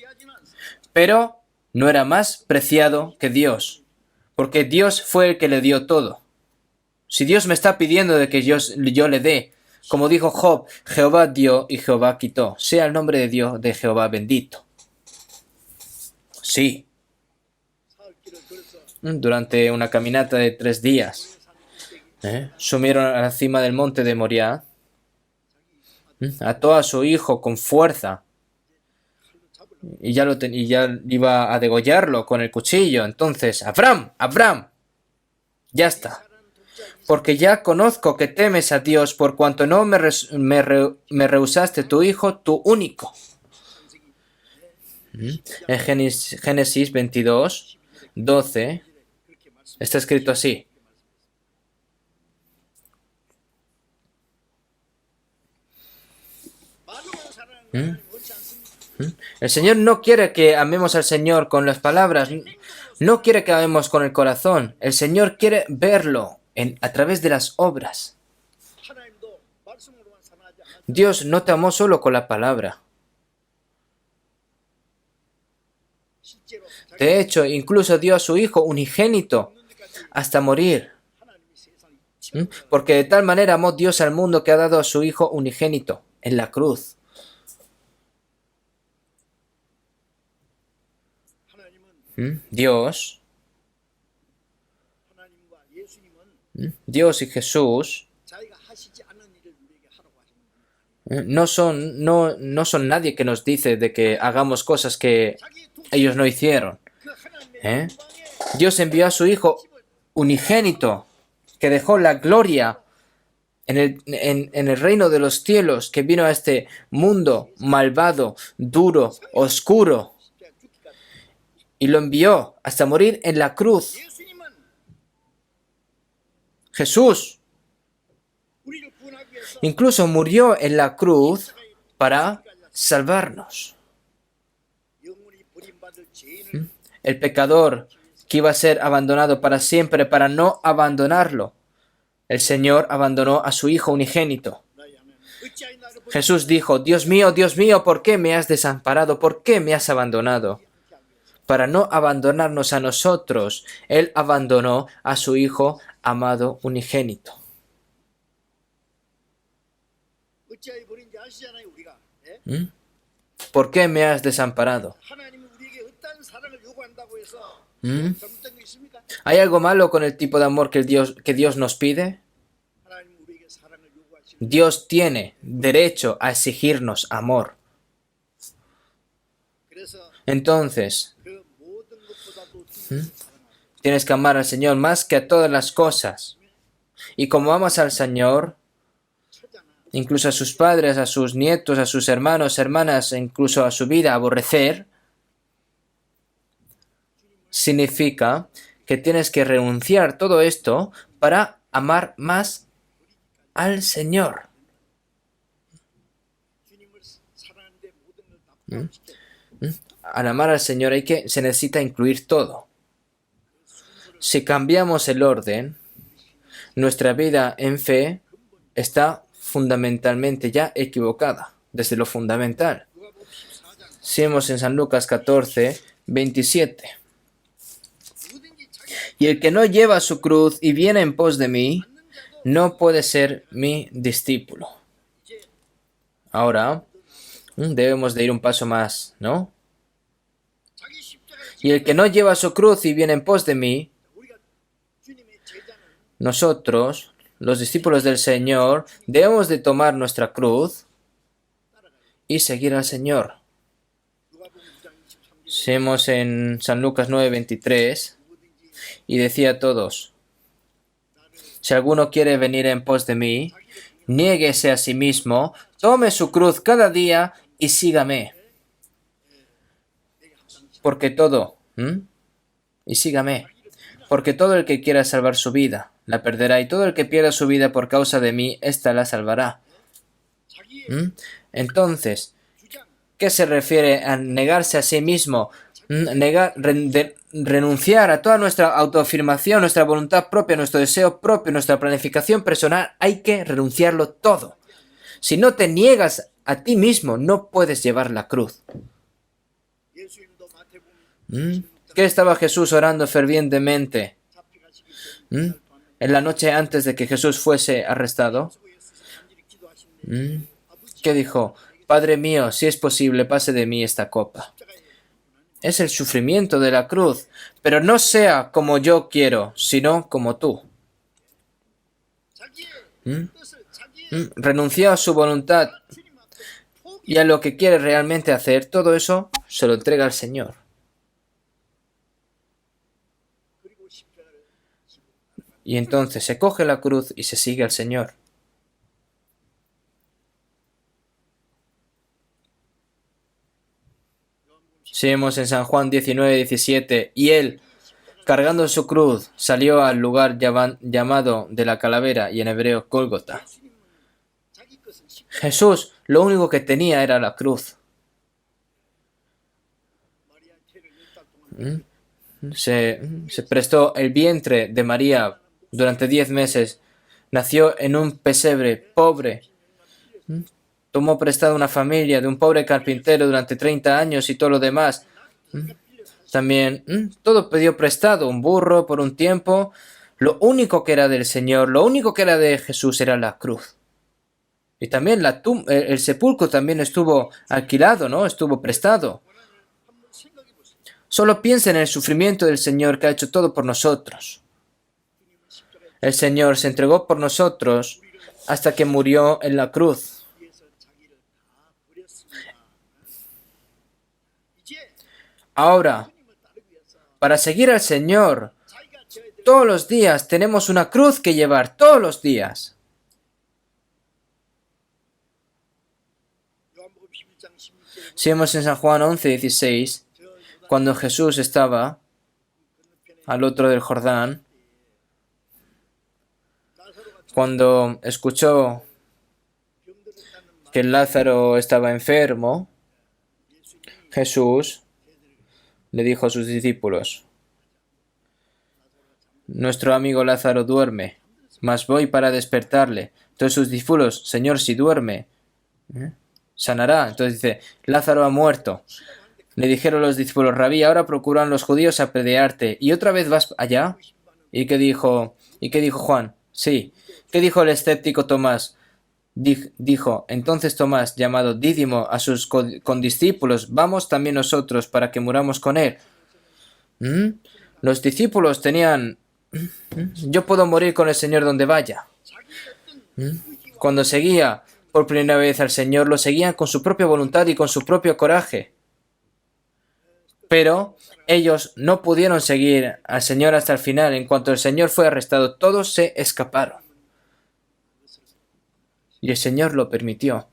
Speaker 1: pero no era más preciado que Dios, porque Dios fue el que le dio todo. Si Dios me está pidiendo de que yo le dé, como dijo Job, Jehová dio y Jehová quitó. Sea el nombre de Dios de Jehová bendito. Sí. Durante una caminata de 3 días, subieron a la cima del monte de Moriah, ató a su hijo con fuerza y ya iba a degollarlo con el cuchillo. Entonces, Abraham, ya está. Porque ya conozco que temes a Dios por cuanto no me rehusaste tu hijo, tu único. En Génesis 22:12 está escrito así. El Señor no quiere que amemos al Señor con las palabras, no quiere que amemos con el corazón. El Señor quiere verlo a través de las obras. Dios no te amó solo con la palabra. De hecho, incluso dio a su Hijo unigénito hasta morir. Porque de tal manera amó Dios al mundo que ha dado a su Hijo unigénito en la cruz. Dios y Jesús no son nadie que nos dice de que hagamos cosas que ellos no hicieron. Dios envió a su Hijo unigénito que dejó la gloria en el reino de los cielos, que vino a este mundo malvado, duro, oscuro, y lo envió hasta morir en la cruz. Jesús incluso murió en la cruz para salvarnos. El pecador que iba a ser abandonado para siempre, para no abandonarlo, el Señor abandonó a su Hijo unigénito. Jesús dijo, Dios mío, ¿por qué me has desamparado? ¿Por qué me has abandonado? Para no abandonarnos a nosotros, Él abandonó a su Hijo amado unigénito. ¿Por qué me has desamparado? ¿Hay algo malo con el tipo de amor que Dios nos pide? Dios tiene derecho a exigirnos amor. Entonces, tienes que amar al Señor más que a todas las cosas. Y como amas al Señor, incluso a sus padres, a sus nietos, a sus hermanos, hermanas, e incluso a su vida, aborrecer, significa que tienes que renunciar todo esto para amar más al Señor. Al amar al Señor se necesita incluir todo. Si cambiamos el orden, nuestra vida en fe está fundamentalmente ya equivocada, desde lo fundamental. Seguimos en San Lucas 14, 27. Y el que no lleva su cruz y viene en pos de mí, no puede ser mi discípulo. Ahora, debemos de ir un paso más, ¿no? Y el que no lleva su cruz y viene en pos de mí, nosotros, los discípulos del Señor, debemos de tomar nuestra cruz y seguir al Señor. Seguimos en San Lucas 9, 23. Y decía a todos, si alguno quiere venir en pos de mí, niéguese a sí mismo, tome su cruz cada día y sígame. Porque todo el que quiera salvar su vida, la perderá, y todo el que pierda su vida por causa de mí, ésta la salvará. Entonces, ¿qué se refiere a negarse a sí mismo? Renunciar a toda nuestra autoafirmación, nuestra voluntad propia, nuestro deseo propio, nuestra planificación personal. Hay que renunciarlo todo. Si no te niegas a ti mismo, no puedes llevar la cruz. ¿Qué estaba Jesús orando fervientemente en la noche antes de que Jesús fuese arrestado? ¿Qué dijo? Padre mío, si es posible, pase de mí esta copa. Es el sufrimiento de la cruz, pero no sea como yo quiero, sino como tú. Renunció a su voluntad y a lo que quiere realmente hacer, todo eso se lo entrega al Señor. Y entonces se coge la cruz y se sigue al Señor. Seguimos en San Juan 19, 17. Y él, cargando su cruz, salió al lugar llamado de la calavera y en hebreo Gólgota. Jesús lo único que tenía era la cruz. Se prestó el vientre de María durante 10 meses. Nació en un pesebre pobre. Tomó prestada una familia de un pobre carpintero durante 30 años y todo lo demás. También todo pidió prestado, un burro por un tiempo. Lo único que era del Señor, lo único que era de Jesús era la cruz. Y también el sepulcro también estuvo alquilado, ¿no? Estuvo prestado. Solo piensa en el sufrimiento del Señor que ha hecho todo por nosotros. El Señor se entregó por nosotros hasta que murió en la cruz. Ahora, para seguir al Señor, todos los días tenemos una cruz que llevar, todos los días. Si vemos en San Juan 11, 16, cuando Jesús estaba al otro del Jordán, Cuando escuchó que Lázaro estaba enfermo, Jesús le dijo a sus discípulos: nuestro amigo Lázaro duerme, mas voy para despertarle. Entonces sus discípulos: Señor, si duerme, sanará. Entonces dice: Lázaro ha muerto. Le dijeron los discípulos: Rabí, ahora procuran los judíos apedrearte, ¿y otra vez vas allá? ¿Y qué dijo Juan? Sí. ¿Qué dijo el escéptico Tomás? Dijo entonces Tomás, llamado Dídimo, a sus condiscípulos: vamos también nosotros para que muramos con él. Los discípulos tenían: yo puedo morir con el Señor donde vaya. Cuando seguía por primera vez al Señor, lo seguían con su propia voluntad y con su propio coraje. Pero ellos no pudieron seguir al Señor hasta el final. En cuanto el Señor fue arrestado, todos se escaparon. Y el Señor lo permitió.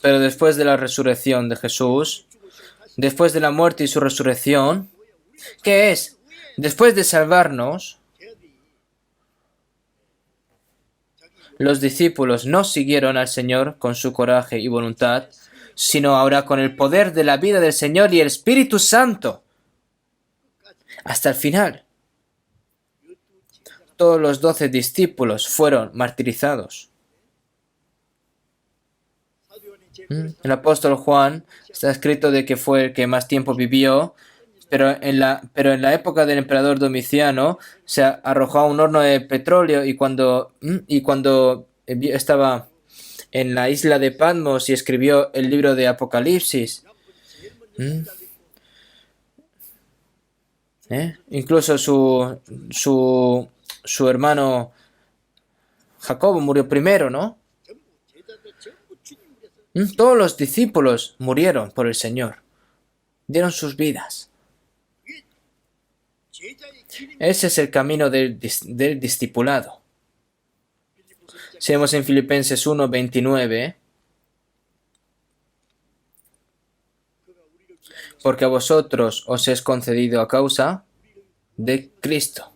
Speaker 1: Pero después de la resurrección de Jesús, después de la muerte y su resurrección, ¿qué es? Después de salvarnos, los discípulos no siguieron al Señor con su coraje y voluntad, sino ahora con el poder de la vida del Señor y el Espíritu Santo. Hasta el final. Todos los 12 discípulos fueron martirizados. El apóstol Juan está escrito de que fue el que más tiempo vivió, pero en la época del emperador Domiciano se arrojó a un horno de petróleo y cuando estaba en la isla de Patmos y escribió el libro de Apocalipsis, incluso su hermano Jacobo murió primero, ¿no? Todos los discípulos murieron por el Señor. Dieron sus vidas. Ese es el camino del discipulado. Si vemos en Filipenses 1:29, porque a vosotros os es concedido a causa de Cristo.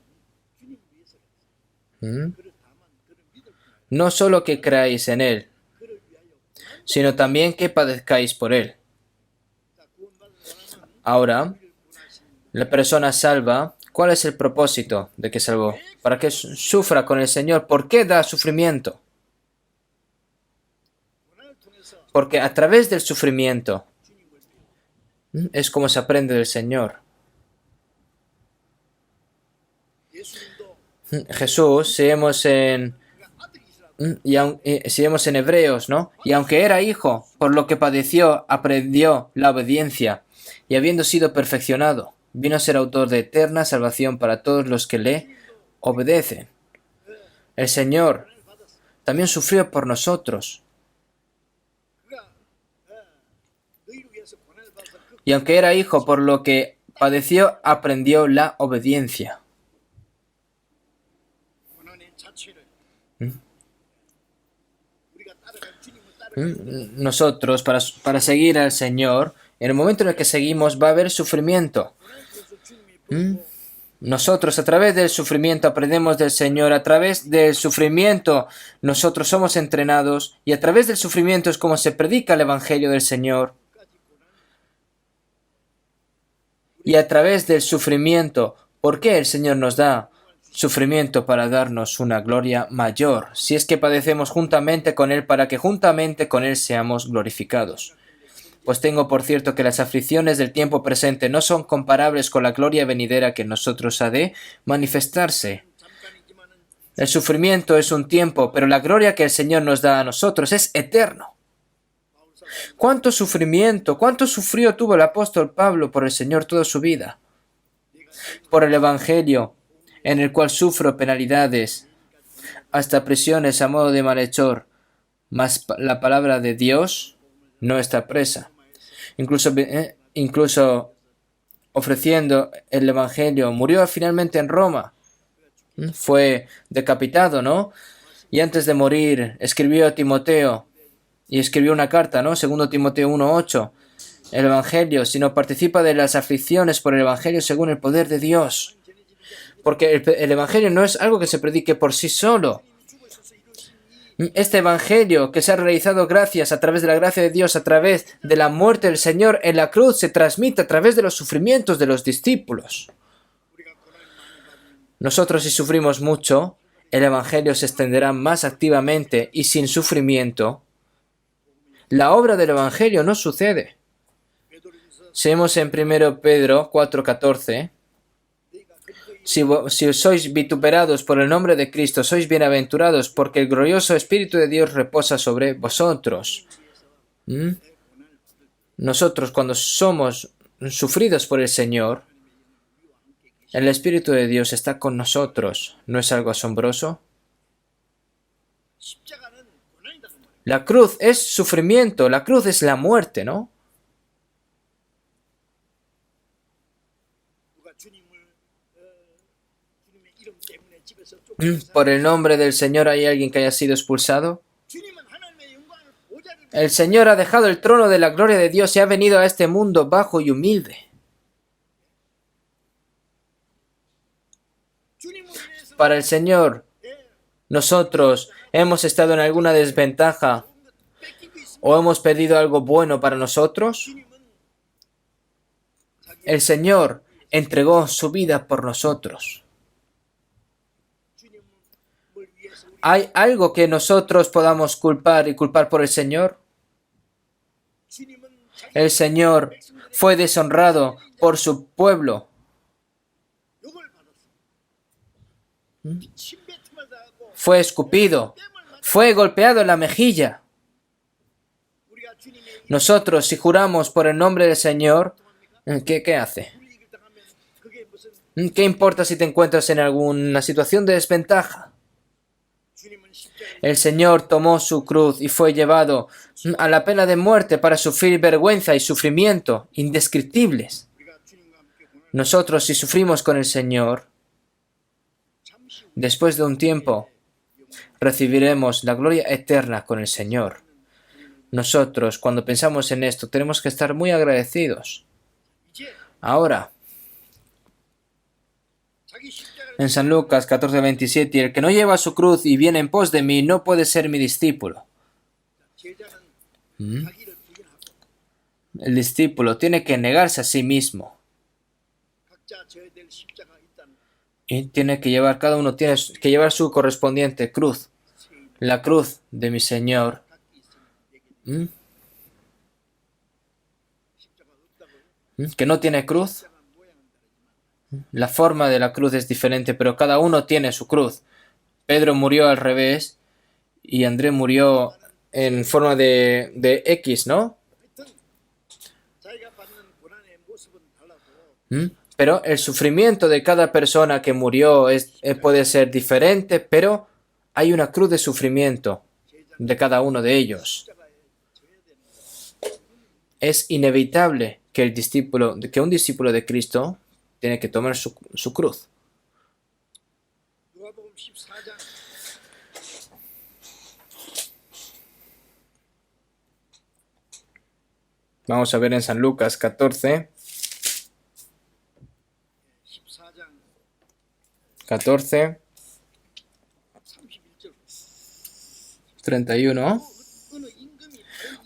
Speaker 1: No solo que creáis en Él, sino también que padezcáis por Él. Ahora, la persona salva, ¿cuál es el propósito de que salvó? Para que sufra con el Señor. ¿Por qué da sufrimiento? Porque a través del sufrimiento es como se aprende del Señor. Jesús, si vemos en Hebreos, ¿no? Y aunque era hijo, por lo que padeció, aprendió la obediencia, y habiendo sido perfeccionado, vino a ser autor de eterna salvación para todos los que le obedecen. El Señor también sufrió por nosotros. Y aunque era hijo, por lo que padeció, aprendió la obediencia. Nosotros, para seguir al Señor, en el momento en el que seguimos va a haber sufrimiento. Nosotros a través del sufrimiento aprendemos del Señor, a través del sufrimiento nosotros somos entrenados y a través del sufrimiento es como se predica el Evangelio del Señor. Y a través del sufrimiento, ¿por qué el Señor nos da sufrimiento? Para darnos una gloria mayor, si es que padecemos juntamente con Él, para que juntamente con Él seamos glorificados. Pues tengo por cierto que las aflicciones del tiempo presente no son comparables con la gloria venidera que en nosotros ha de manifestarse. El sufrimiento es un tiempo, pero la gloria que el Señor nos da a nosotros es eterno. ¿Cuánto sufrimiento, cuánto sufrió tuvo el apóstol Pablo por el Señor toda su vida? Por el Evangelio, en el cual sufro penalidades, hasta prisiones a modo de malhechor, mas la palabra de Dios no está presa. Incluso ofreciendo el Evangelio, murió finalmente en Roma. Fue decapitado, ¿no? Y antes de morir escribió a Timoteo, y escribió una carta, ¿no? 2 Timoteo 1:8. El Evangelio, si no participa de las aflicciones por el Evangelio según el poder de Dios. Porque el Evangelio no es algo que se predique por sí solo. Este Evangelio que se ha realizado gracias a través de la gracia de Dios, a través de la muerte del Señor en la cruz, se transmite a través de los sufrimientos de los discípulos. Nosotros, si sufrimos mucho, el Evangelio se extenderá más activamente y sin sufrimiento. La obra del Evangelio no sucede. Si vemos en 1 Pedro 4:14, si sois vituperados por el nombre de Cristo, sois bienaventurados porque el glorioso Espíritu de Dios reposa sobre vosotros. Nosotros, cuando somos sufridos por el Señor, el Espíritu de Dios está con nosotros. ¿No es algo asombroso? La cruz es sufrimiento, la cruz es la muerte, ¿no? ¿Por el nombre del Señor hay alguien que haya sido expulsado? El Señor ha dejado el trono de la gloria de Dios y ha venido a este mundo bajo y humilde. Para el Señor, nosotros hemos estado en alguna desventaja o hemos perdido algo bueno para nosotros. El Señor entregó su vida por nosotros. ¿Hay algo que nosotros podamos culpar y culpar por el Señor? El Señor fue deshonrado por su pueblo. Fue escupido. Fue golpeado en la mejilla. Nosotros, si juramos por el nombre del Señor, ¿qué hace? ¿Qué importa si te encuentras en alguna situación de desventaja? El Señor tomó su cruz y fue llevado a la pena de muerte para sufrir vergüenza y sufrimiento indescriptibles. Nosotros, si sufrimos con el Señor, después de un tiempo, recibiremos la gloria eterna con el Señor. Nosotros, cuando pensamos en esto, tenemos que estar muy agradecidos. Ahora, en San Lucas 14:27, el que no lleva su cruz y viene en pos de mí no puede ser mi discípulo. El discípulo tiene que negarse a sí mismo. Y tiene que llevar, cada uno tiene que llevar su correspondiente cruz. La cruz de mi Señor. Que no tiene cruz. La forma de la cruz es diferente, pero cada uno tiene su cruz. Pedro murió al revés y André murió en forma de X, ¿no? Pero el sufrimiento de cada persona que murió puede ser diferente, pero hay una cruz de sufrimiento de cada uno de ellos. Es inevitable que un discípulo de Cristo tiene que tomar su cruz. Vamos a ver en San Lucas 14. 31.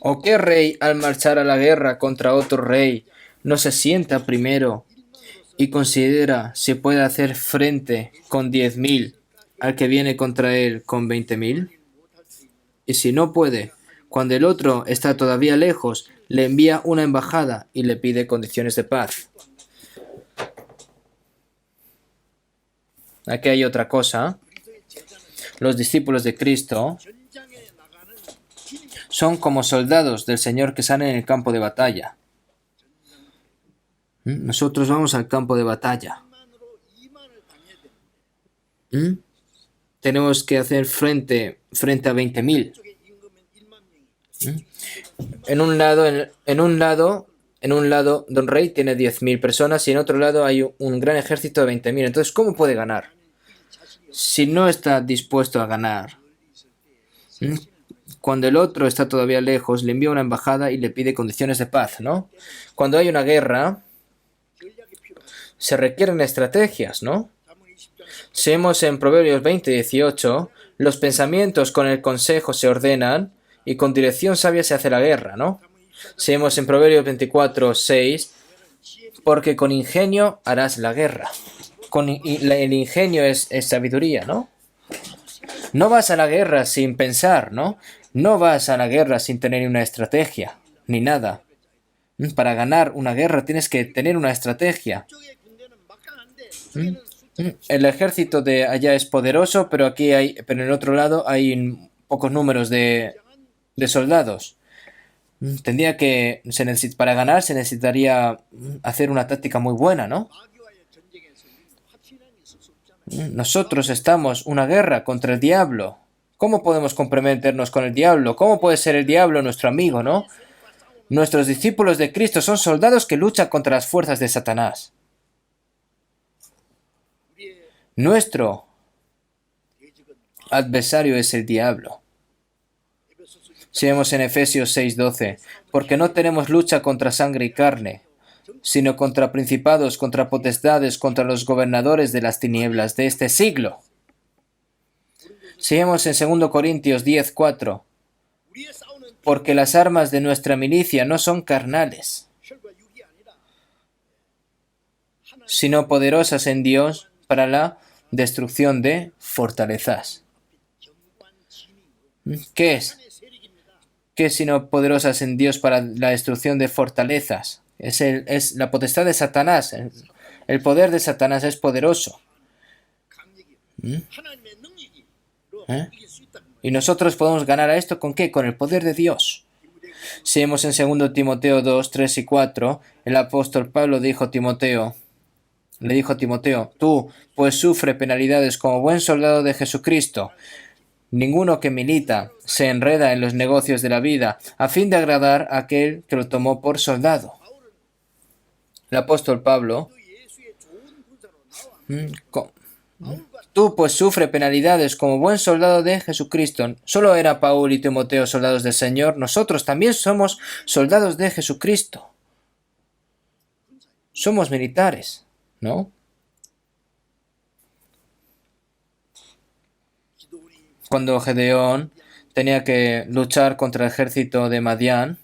Speaker 1: ¿O qué rey al marchar a la guerra contra otro rey no se sienta primero y considera si puede hacer frente con 10.000 al que viene contra él con 20.000? Y si no puede, cuando el otro está todavía lejos, le envía una embajada y le pide condiciones de paz. Aquí hay otra cosa. Los discípulos de Cristo son como soldados del Señor que salen en el campo de batalla. Nosotros vamos al campo de batalla. Tenemos que hacer frente a 20.000. En un lado Don Rey tiene 10.000 personas y en otro lado hay un gran ejército de 20.000. Entonces, ¿cómo puede ganar? Si no está dispuesto a ganar. Cuando el otro está todavía lejos, le envía una embajada y le pide condiciones de paz, ¿no? Cuando hay una guerra, se requieren estrategias, ¿no? Si vemos en Proverbios 20:18, los pensamientos con el consejo se ordenan y con dirección sabia se hace la guerra, ¿no? Si vemos en Proverbios 24:6, porque con ingenio harás la guerra. El ingenio es sabiduría, ¿no? No vas a la guerra sin pensar, ¿no? No vas a la guerra sin tener una estrategia, ni nada. Para ganar una guerra tienes que tener una estrategia. El ejército de allá es poderoso, pero pero en el otro lado hay pocos números de soldados. Para ganar se necesitaría hacer una táctica muy buena, ¿no? Nosotros estamos en una guerra contra el diablo. ¿Cómo podemos comprometernos con el diablo? ¿Cómo puede ser el diablo nuestro amigo, no? Nuestros discípulos de Cristo son soldados que luchan contra las fuerzas de Satanás. Nuestro adversario es el diablo. Si vemos en Efesios 6:12, porque no tenemos lucha contra sangre y carne, sino contra principados, contra potestades, contra los gobernadores de las tinieblas de este siglo. Si vemos en 2 Corintios 10:4, porque las armas de nuestra milicia no son carnales, sino poderosas en Dios para la destrucción de fortalezas. ¿Qué es? ¿Qué es sino poderosas en Dios para la destrucción de fortalezas? Es la potestad de Satanás. El poder de Satanás es poderoso. Y nosotros podemos ganar a esto ¿con qué? Con el poder de Dios. Si vemos en 2 Timoteo 2, 3 y 4, el apóstol Pablo le dijo a Timoteo, tú pues sufre penalidades como buen soldado de Jesucristo. Ninguno que milita se enreda en los negocios de la vida a fin de agradar a aquel que lo tomó por soldado. El apóstol Pablo, tú pues sufre penalidades como buen soldado de Jesucristo. Solo era Pablo y Timoteo soldados del Señor. Nosotros también somos soldados de Jesucristo. Somos militares, ¿no? Cuando Gedeón tenía que luchar contra el ejército de Madián,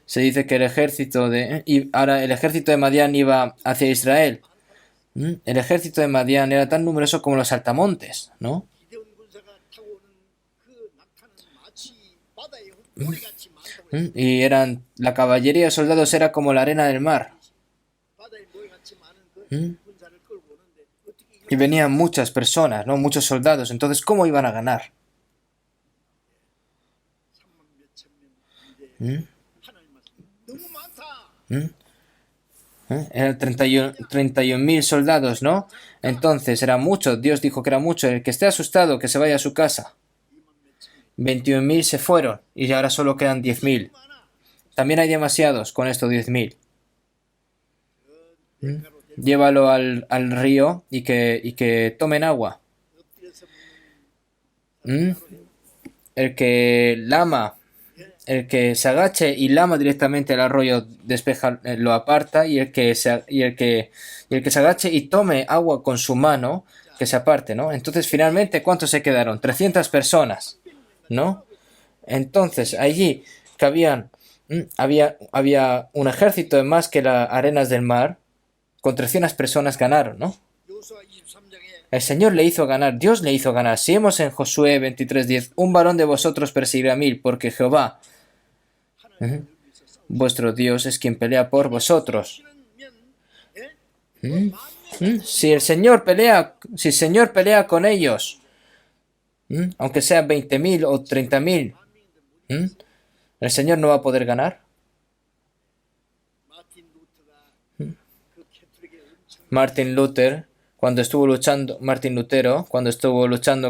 Speaker 1: se dice que el ejército de Madián iba hacia Israel. El ejército de Madián era tan numeroso como los saltamontes, ¿no? Y la caballería de soldados era como la arena del mar. Y venían muchas personas, ¿no? Muchos soldados. Entonces, ¿cómo iban a ganar? Eran 31.000 soldados, ¿no? Entonces, era mucho. Dios dijo que era mucho. El que esté asustado, que se vaya a su casa. 21.000 se fueron y ahora solo quedan 10.000. También hay demasiados con estos 10.000. Llévalo al río y que tomen agua. El que se agache y lama directamente el arroyo despeja, lo aparta, y el que se agache y tome agua con su mano, que se aparte, ¿no? Entonces, finalmente, ¿cuántos se quedaron? 300 personas, ¿no? Entonces, allí que había un ejército de más que las arenas del mar. Con 300 personas ganaron, ¿no? El Señor le hizo ganar, Dios le hizo ganar. Si vemos en Josué 23:10, un varón de vosotros perseguirá 1.000, porque Jehová, vuestro Dios, es quien pelea por vosotros. Si el Señor pelea con ellos, aunque sean 20.000 o 30.000, el Señor no va a poder ganar. Martin Lutero, cuando estuvo luchando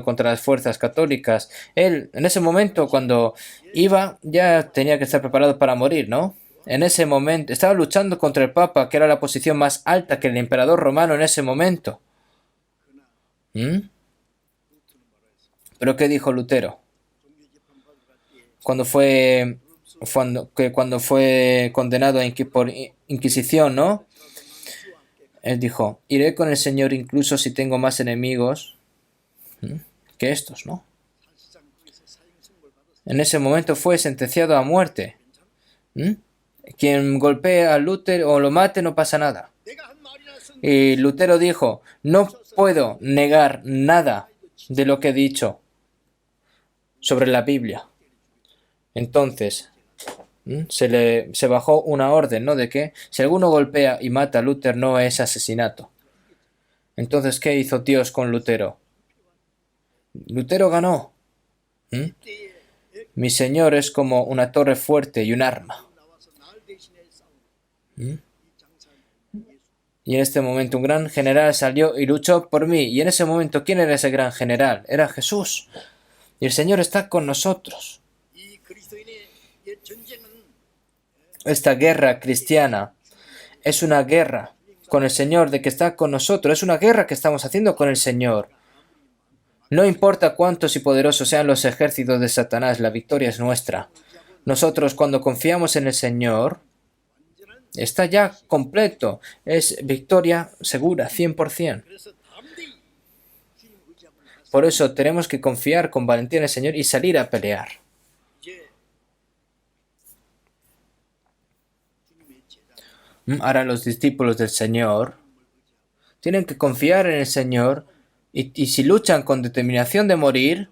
Speaker 1: contra las fuerzas católicas, él en ese momento, cuando iba, ya tenía que estar preparado para morir, ¿no? En ese momento estaba luchando contra el Papa, que era la posición más alta que el emperador romano en ese momento. ¿Pero qué dijo Lutero? Cuando fue condenado por Inquisición, ¿no? Él dijo, iré con el Señor incluso si tengo más enemigos que estos, ¿no? En ese momento fue sentenciado a muerte. Quien golpee a Lutero o lo mate no pasa nada. Y Lutero dijo, no puedo negar nada de lo que he dicho sobre la Biblia. Entonces, se bajó una orden, ¿no? De que si alguno golpea y mata a Lutero no es asesinato. Entonces, ¿qué hizo Dios con Lutero? Lutero ganó. Mi Señor es como una torre fuerte y un arma. Y en este momento un gran general salió y luchó por mí. Y en ese momento, ¿quién era ese gran general? Era Jesús. Y el Señor está con nosotros. Esta guerra cristiana es una guerra con el Señor de que está con nosotros. Es una guerra que estamos haciendo con el Señor. No importa cuántos y poderosos sean los ejércitos de Satanás, la victoria es nuestra. Nosotros cuando confiamos en el Señor, está ya completo. Es victoria segura, 100%. Por eso tenemos que confiar con valentía en el Señor y salir a pelear. Ahora los discípulos del Señor tienen que confiar en el Señor y si luchan con determinación de morir,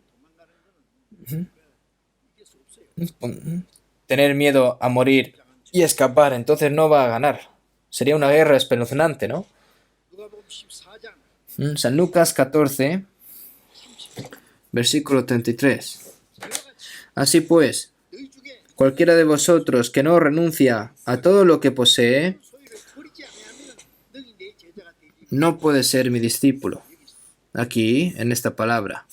Speaker 1: tener miedo a morir y escapar, entonces no va a ganar. Sería una guerra espeluznante, ¿no? San Lucas 14, versículo 33. Así pues, cualquiera de vosotros que no renuncia a todo lo que posee, no puede ser mi discípulo. Aquí, en esta palabra.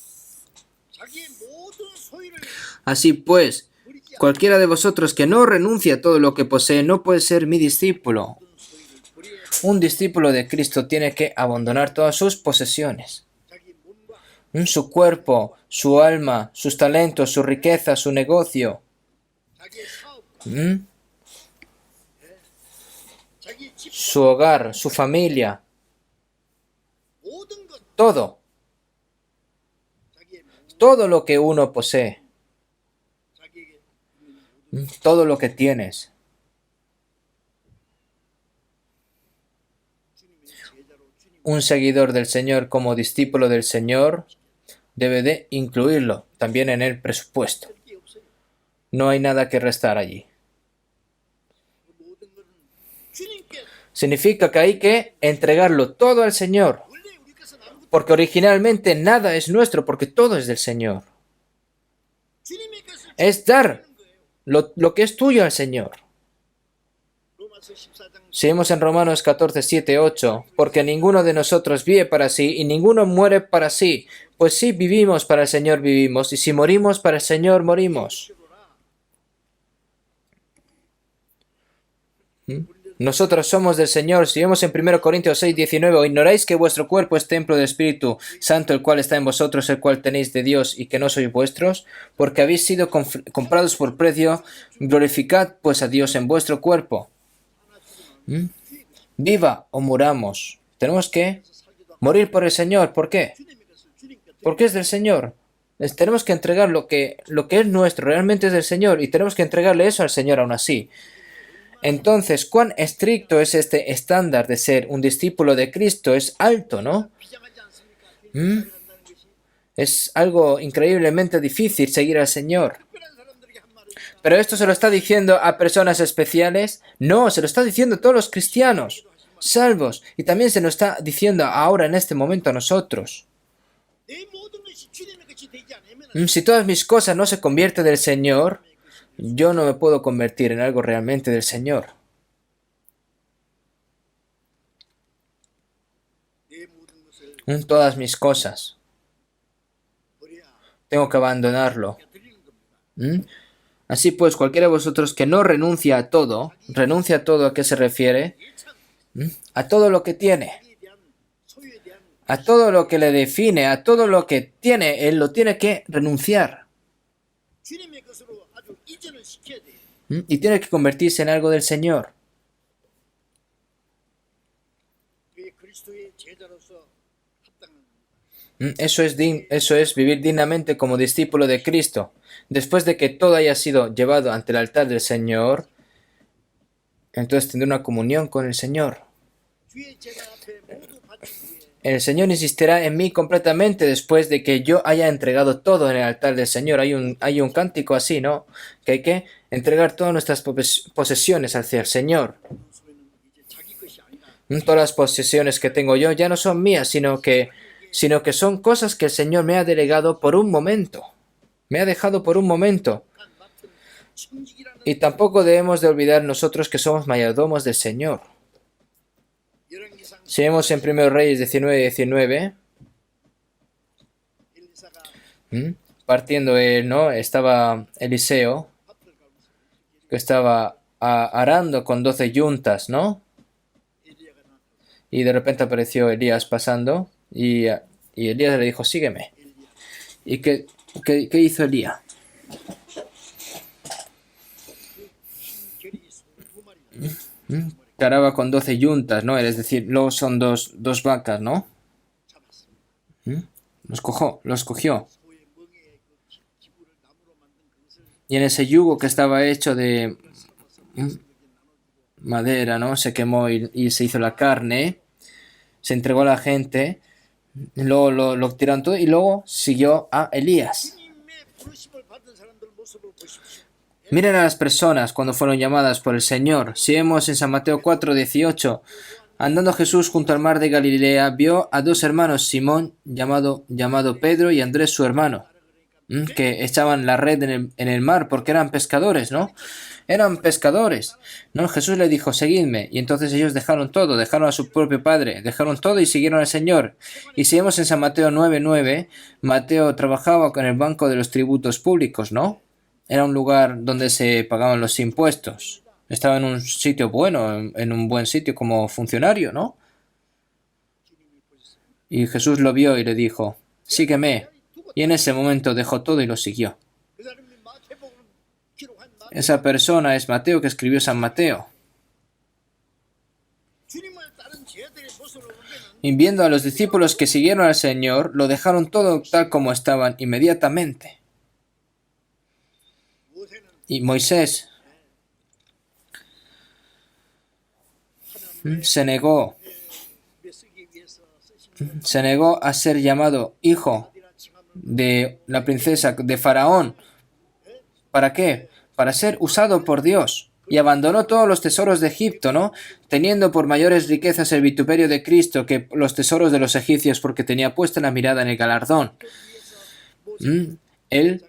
Speaker 1: Así pues, cualquiera de vosotros que no renuncia a todo lo que posee, no puede ser mi discípulo. Un discípulo de Cristo tiene que abandonar todas sus posesiones. Su cuerpo, su alma, sus talentos, su riqueza, su negocio. Su hogar, su familia. Todo. Todo lo que uno posee. Todo lo que tienes. Un seguidor del Señor como discípulo del Señor debe de incluirlo también en el presupuesto. No hay nada que restar allí. Significa que hay que entregarlo todo al Señor. Porque originalmente nada es nuestro, porque todo es del Señor. Es dar lo que es tuyo al Señor. Seguimos en Romanos 14, 7, 8. Porque ninguno de nosotros vive para sí y ninguno muere para sí. Pues si vivimos para el Señor vivimos y si morimos para el Señor morimos. Nosotros somos del Señor. Si vemos en 1 Corintios 6, 19, ¿o ignoráis que vuestro cuerpo es templo del Espíritu Santo, el cual está en vosotros, el cual tenéis de Dios, y que no sois vuestros? Porque habéis sido comprados por precio, glorificad pues a Dios en vuestro cuerpo. Viva o muramos. Tenemos que morir por el Señor. ¿Por qué? Porque es del Señor. Tenemos que entregar lo que es nuestro, realmente es del Señor, y tenemos que entregarle eso al Señor aún así. Entonces, ¿cuán estricto es este estándar de ser un discípulo de Cristo? Es alto, ¿no? Es algo increíblemente difícil seguir al Señor. ¿Pero esto se lo está diciendo a personas especiales? No, se lo está diciendo a todos los cristianos, salvos. Y también se nos está diciendo ahora, en este momento, a nosotros. Si todas mis cosas no se convierten del Señor, yo no me puedo convertir en algo realmente del Señor. Todas mis cosas. Tengo que abandonarlo. Así pues, cualquiera de vosotros que no renuncia a todo, ¿a qué se refiere? A todo lo que tiene. A todo lo que le define, a todo lo que tiene, él lo tiene que renunciar. Y tiene que convertirse en algo del Señor. Eso es vivir dignamente como discípulo de Cristo. Después de que todo haya sido llevado ante el altar del Señor, entonces tendré una comunión con el Señor. El Señor insistirá en mí completamente después de que yo haya entregado todo en el altar del Señor. Hay un cántico así, ¿no? Que hay que entregar todas nuestras posesiones hacia el Señor. Todas las posesiones que tengo yo ya no son mías, sino que son cosas que el Señor me ha delegado por un momento. Me ha dejado por un momento. Y tampoco debemos de olvidar nosotros que somos mayordomos del Señor. Si vemos en 1 Reyes 19:19, partiendo él, ¿no? Estaba Eliseo, que estaba arando con 12 yuntas, ¿no? Y de repente apareció Elías pasando y Elías le dijo, sígueme. ¿Y qué hizo Elías? Caraba con 12 yuntas, ¿no? Es decir, luego son dos vacas, ¿no? Los cogió. Y en ese yugo que estaba hecho de madera, ¿no? Se quemó y se hizo la carne. Se entregó a la gente. Luego lo tiraron todo y luego siguió a Elías. Miren a las personas cuando fueron llamadas por el Señor. Si vemos en San Mateo 4:18, andando Jesús junto al mar de Galilea, vio a dos hermanos, Simón, llamado Pedro, y Andrés su hermano, que echaban la red en el mar porque eran pescadores, ¿no? Eran pescadores, ¿no? Jesús le dijo, seguidme. Y entonces ellos dejaron todo, dejaron a su propio padre, dejaron todo y siguieron al Señor. Y si vemos en San Mateo 9:9, Mateo trabajaba con el banco de los tributos públicos, ¿no? Era un lugar donde se pagaban los impuestos. Estaba en un sitio bueno, en un buen sitio como funcionario, ¿no? Y Jesús lo vio y le dijo, sígueme. Y en ese momento dejó todo y lo siguió. Esa persona es Mateo, que escribió San Mateo. Y viendo a los discípulos que siguieron al Señor, lo dejaron todo tal como estaban inmediatamente. Y Moisés se negó a ser llamado hijo de la princesa de Faraón. ¿Para qué? Para ser usado por Dios. Y abandonó todos los tesoros de Egipto, ¿no? Teniendo por mayores riquezas el vituperio de Cristo que los tesoros de los egipcios, porque tenía puesta la mirada en el galardón. Él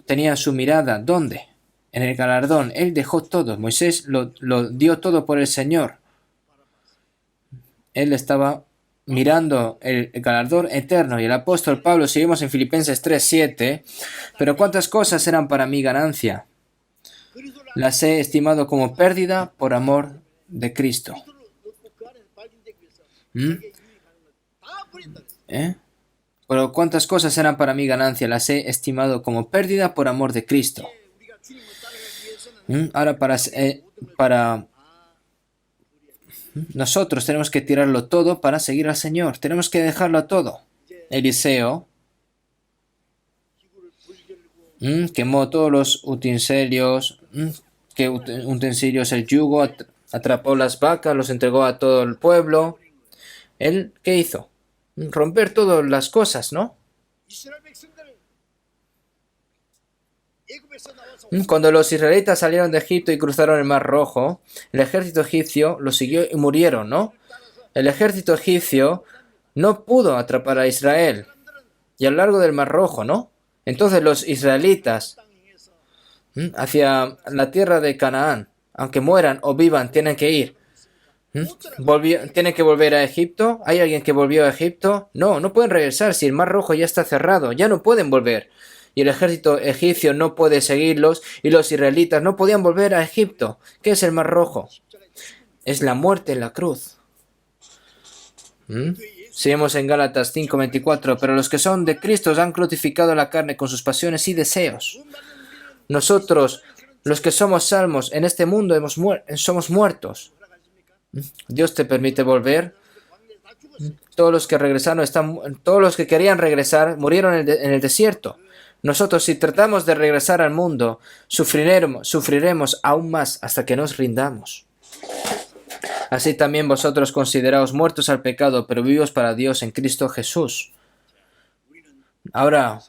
Speaker 1: tenía su mirada, ¿dónde? En el galardón. Él dejó todo. Moisés lo dio todo por el Señor. Él estaba mirando el galardón eterno. Y el apóstol Pablo, seguimos en Filipenses 3:7, pero cuántas cosas eran para mí ganancia. Las he estimado como pérdida por amor de Cristo. Pero cuántas cosas eran para mí ganancia. Las he estimado como pérdida por amor de Cristo. Ahora para nosotros tenemos que tirarlo todo para seguir al Señor. Tenemos que dejarlo todo. Eliseo quemó todos los utensilios, el yugo, atrapó las vacas, los entregó a todo el pueblo. ¿Él qué hizo? Romper todas las cosas, ¿no? Cuando los israelitas salieron de Egipto y cruzaron el Mar Rojo, el ejército egipcio los siguió y murieron, ¿no? El ejército egipcio no pudo atrapar a Israel y a lo largo del Mar Rojo, ¿no? Entonces los israelitas hacia la tierra de Canaán, aunque mueran o vivan, tienen que ir. ¿Tienen que volver a Egipto? ¿Hay alguien que volvió a Egipto? No pueden regresar si el Mar Rojo ya está cerrado, ya no pueden volver. Y el ejército egipcio no puede seguirlos y los israelitas no podían volver a Egipto. ¿Qué es el Mar Rojo? Es la muerte en la cruz. Seguimos en Gálatas 5:24, pero los que son de Cristo han crucificado la carne con sus pasiones y deseos. Nosotros, los que somos salvos en este mundo, somos muertos. Dios te permite volver Todos los que regresaron todos los que querían regresar murieron en el desierto. Nosotros, si tratamos de regresar al mundo, sufriremos aún más hasta que nos rindamos. Así también vosotros consideraos muertos al pecado, pero vivos para Dios en Cristo Jesús. Ahora,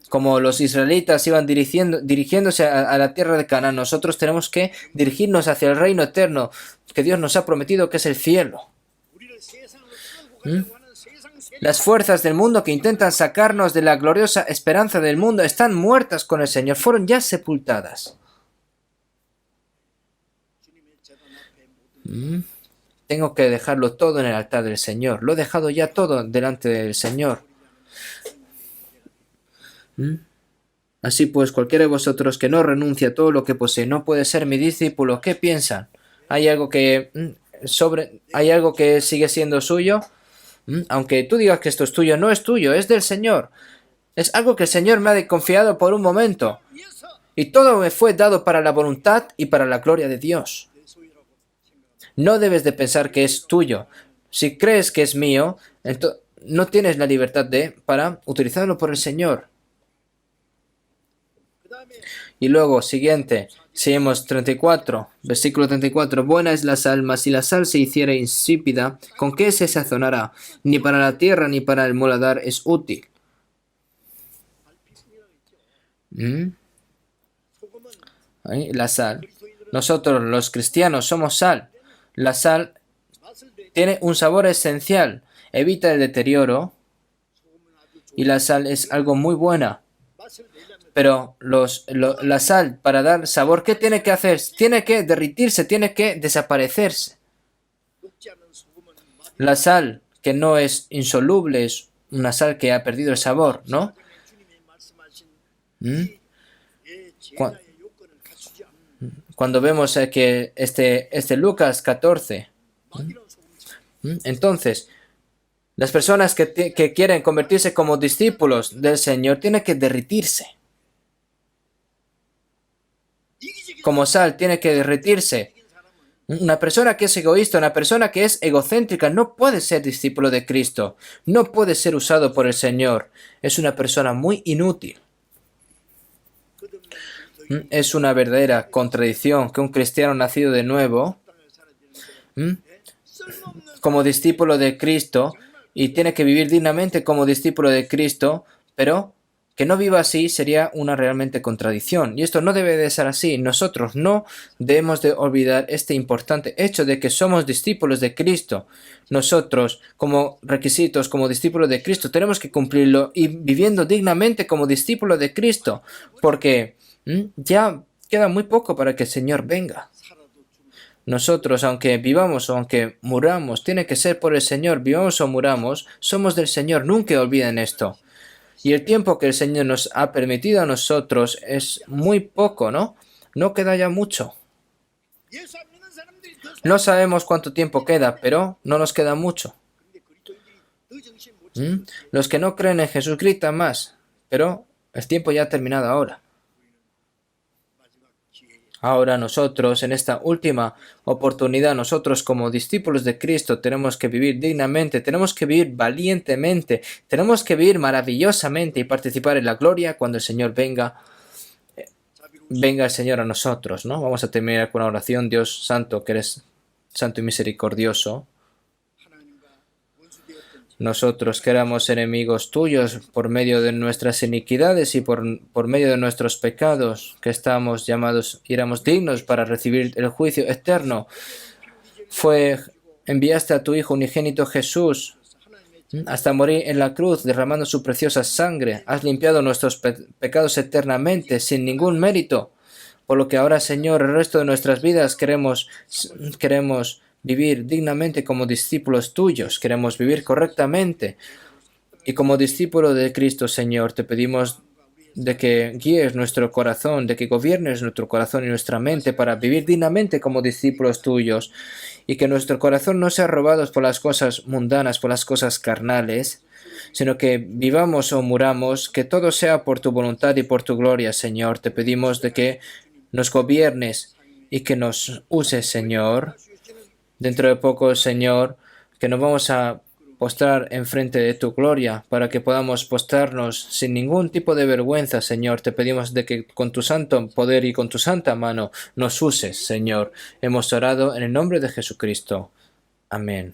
Speaker 1: como los israelitas iban dirigiéndose a la tierra de Canaán, nosotros tenemos que dirigirnos hacia el reino eterno que Dios nos ha prometido, que es el cielo. Las fuerzas del mundo que intentan sacarnos de la gloriosa esperanza del mundo están muertas con el Señor, fueron ya sepultadas. Tengo que dejarlo todo en el altar del Señor. Lo he dejado ya todo delante del Señor. Así pues, cualquiera de vosotros que no renuncie a todo lo que posee no puede ser mi discípulo. ¿Qué piensan? ¿Hay algo que sigue siendo suyo? Aunque tú digas que esto es tuyo, no es tuyo, es del Señor. Es algo que el Señor me ha confiado por un momento. Y todo me fue dado para la voluntad y para la gloria de Dios. No debes de pensar que es tuyo. Si crees que es mío, no tienes la libertad para utilizarlo por el Señor. Y luego, siguiente, seguimos 34, versículo 34. Buena es la sal, mas si la sal se hiciera insípida, ¿con qué se sazonará? Ni para la tierra ni para el moladar es útil. La sal. Nosotros los cristianos somos sal. La sal tiene un sabor esencial, evita el deterioro y la sal es algo muy buena. Pero la sal, para dar sabor, ¿qué tiene que hacer? Tiene que derretirse, tiene que desaparecerse. La sal que no es insoluble es una sal que ha perdido el sabor, ¿no? Cuando vemos que este Lucas 14, entonces, las personas que quieren convertirse como discípulos del Señor tienen que derretirse. Como sal tiene que derretirse. Una persona que es egoísta, una persona que es egocéntrica, no puede ser discípulo de Cristo. No puede ser usado por el Señor. Es una persona muy inútil. Es una verdadera contradicción que un cristiano nacido de nuevo, como discípulo de Cristo, y tiene que vivir dignamente como discípulo de Cristo, pero que no viva así sería una realmente contradicción. Y esto no debe de ser así. Nosotros no debemos de olvidar este importante hecho de que somos discípulos de Cristo. Nosotros, como requisitos, como discípulos de Cristo, tenemos que cumplirlo y viviendo dignamente como discípulos de Cristo, porque ya queda muy poco para que el Señor venga. Nosotros, aunque vivamos o aunque muramos, tiene que ser por el Señor. Vivamos o muramos, somos del Señor. Nunca olviden esto. Y el tiempo que el Señor nos ha permitido a nosotros es muy poco, ¿no? No queda ya mucho. No sabemos cuánto tiempo queda, pero no nos queda mucho. Los que no creen en Jesús gritan más, pero el tiempo ya ha terminado ahora. Ahora nosotros, en esta última oportunidad, nosotros como discípulos de Cristo tenemos que vivir dignamente, tenemos que vivir valientemente, tenemos que vivir maravillosamente y participar en la gloria cuando el Señor venga el Señor a nosotros, ¿no? Vamos a terminar con una oración. Dios santo, que eres santo y misericordioso. Nosotros que éramos enemigos tuyos por medio de nuestras iniquidades y por medio de nuestros pecados, que estábamos llamados y éramos dignos para recibir el juicio eterno, enviaste a tu Hijo unigénito Jesús hasta morir en la cruz, derramando su preciosa sangre. Has limpiado nuestros pecados eternamente, sin ningún mérito, por lo que ahora, Señor, el resto de nuestras vidas queremos vivir dignamente como discípulos tuyos, queremos vivir correctamente. Y como discípulo de Cristo, Señor, te pedimos de que guíes nuestro corazón, de que gobiernes nuestro corazón y nuestra mente para vivir dignamente como discípulos tuyos, y que nuestro corazón no sea robado por las cosas mundanas, por las cosas carnales, sino que vivamos o muramos, que todo sea por tu voluntad y por tu gloria, Señor. Te pedimos de que nos gobiernes y que nos uses, Señor, Dentro de poco, Señor, que nos vamos a postrar enfrente de tu gloria, para que podamos postrarnos sin ningún tipo de vergüenza, Señor. Te pedimos de que con tu santo poder y con tu santa mano nos uses, Señor. Hemos orado en el nombre de Jesucristo. Amén.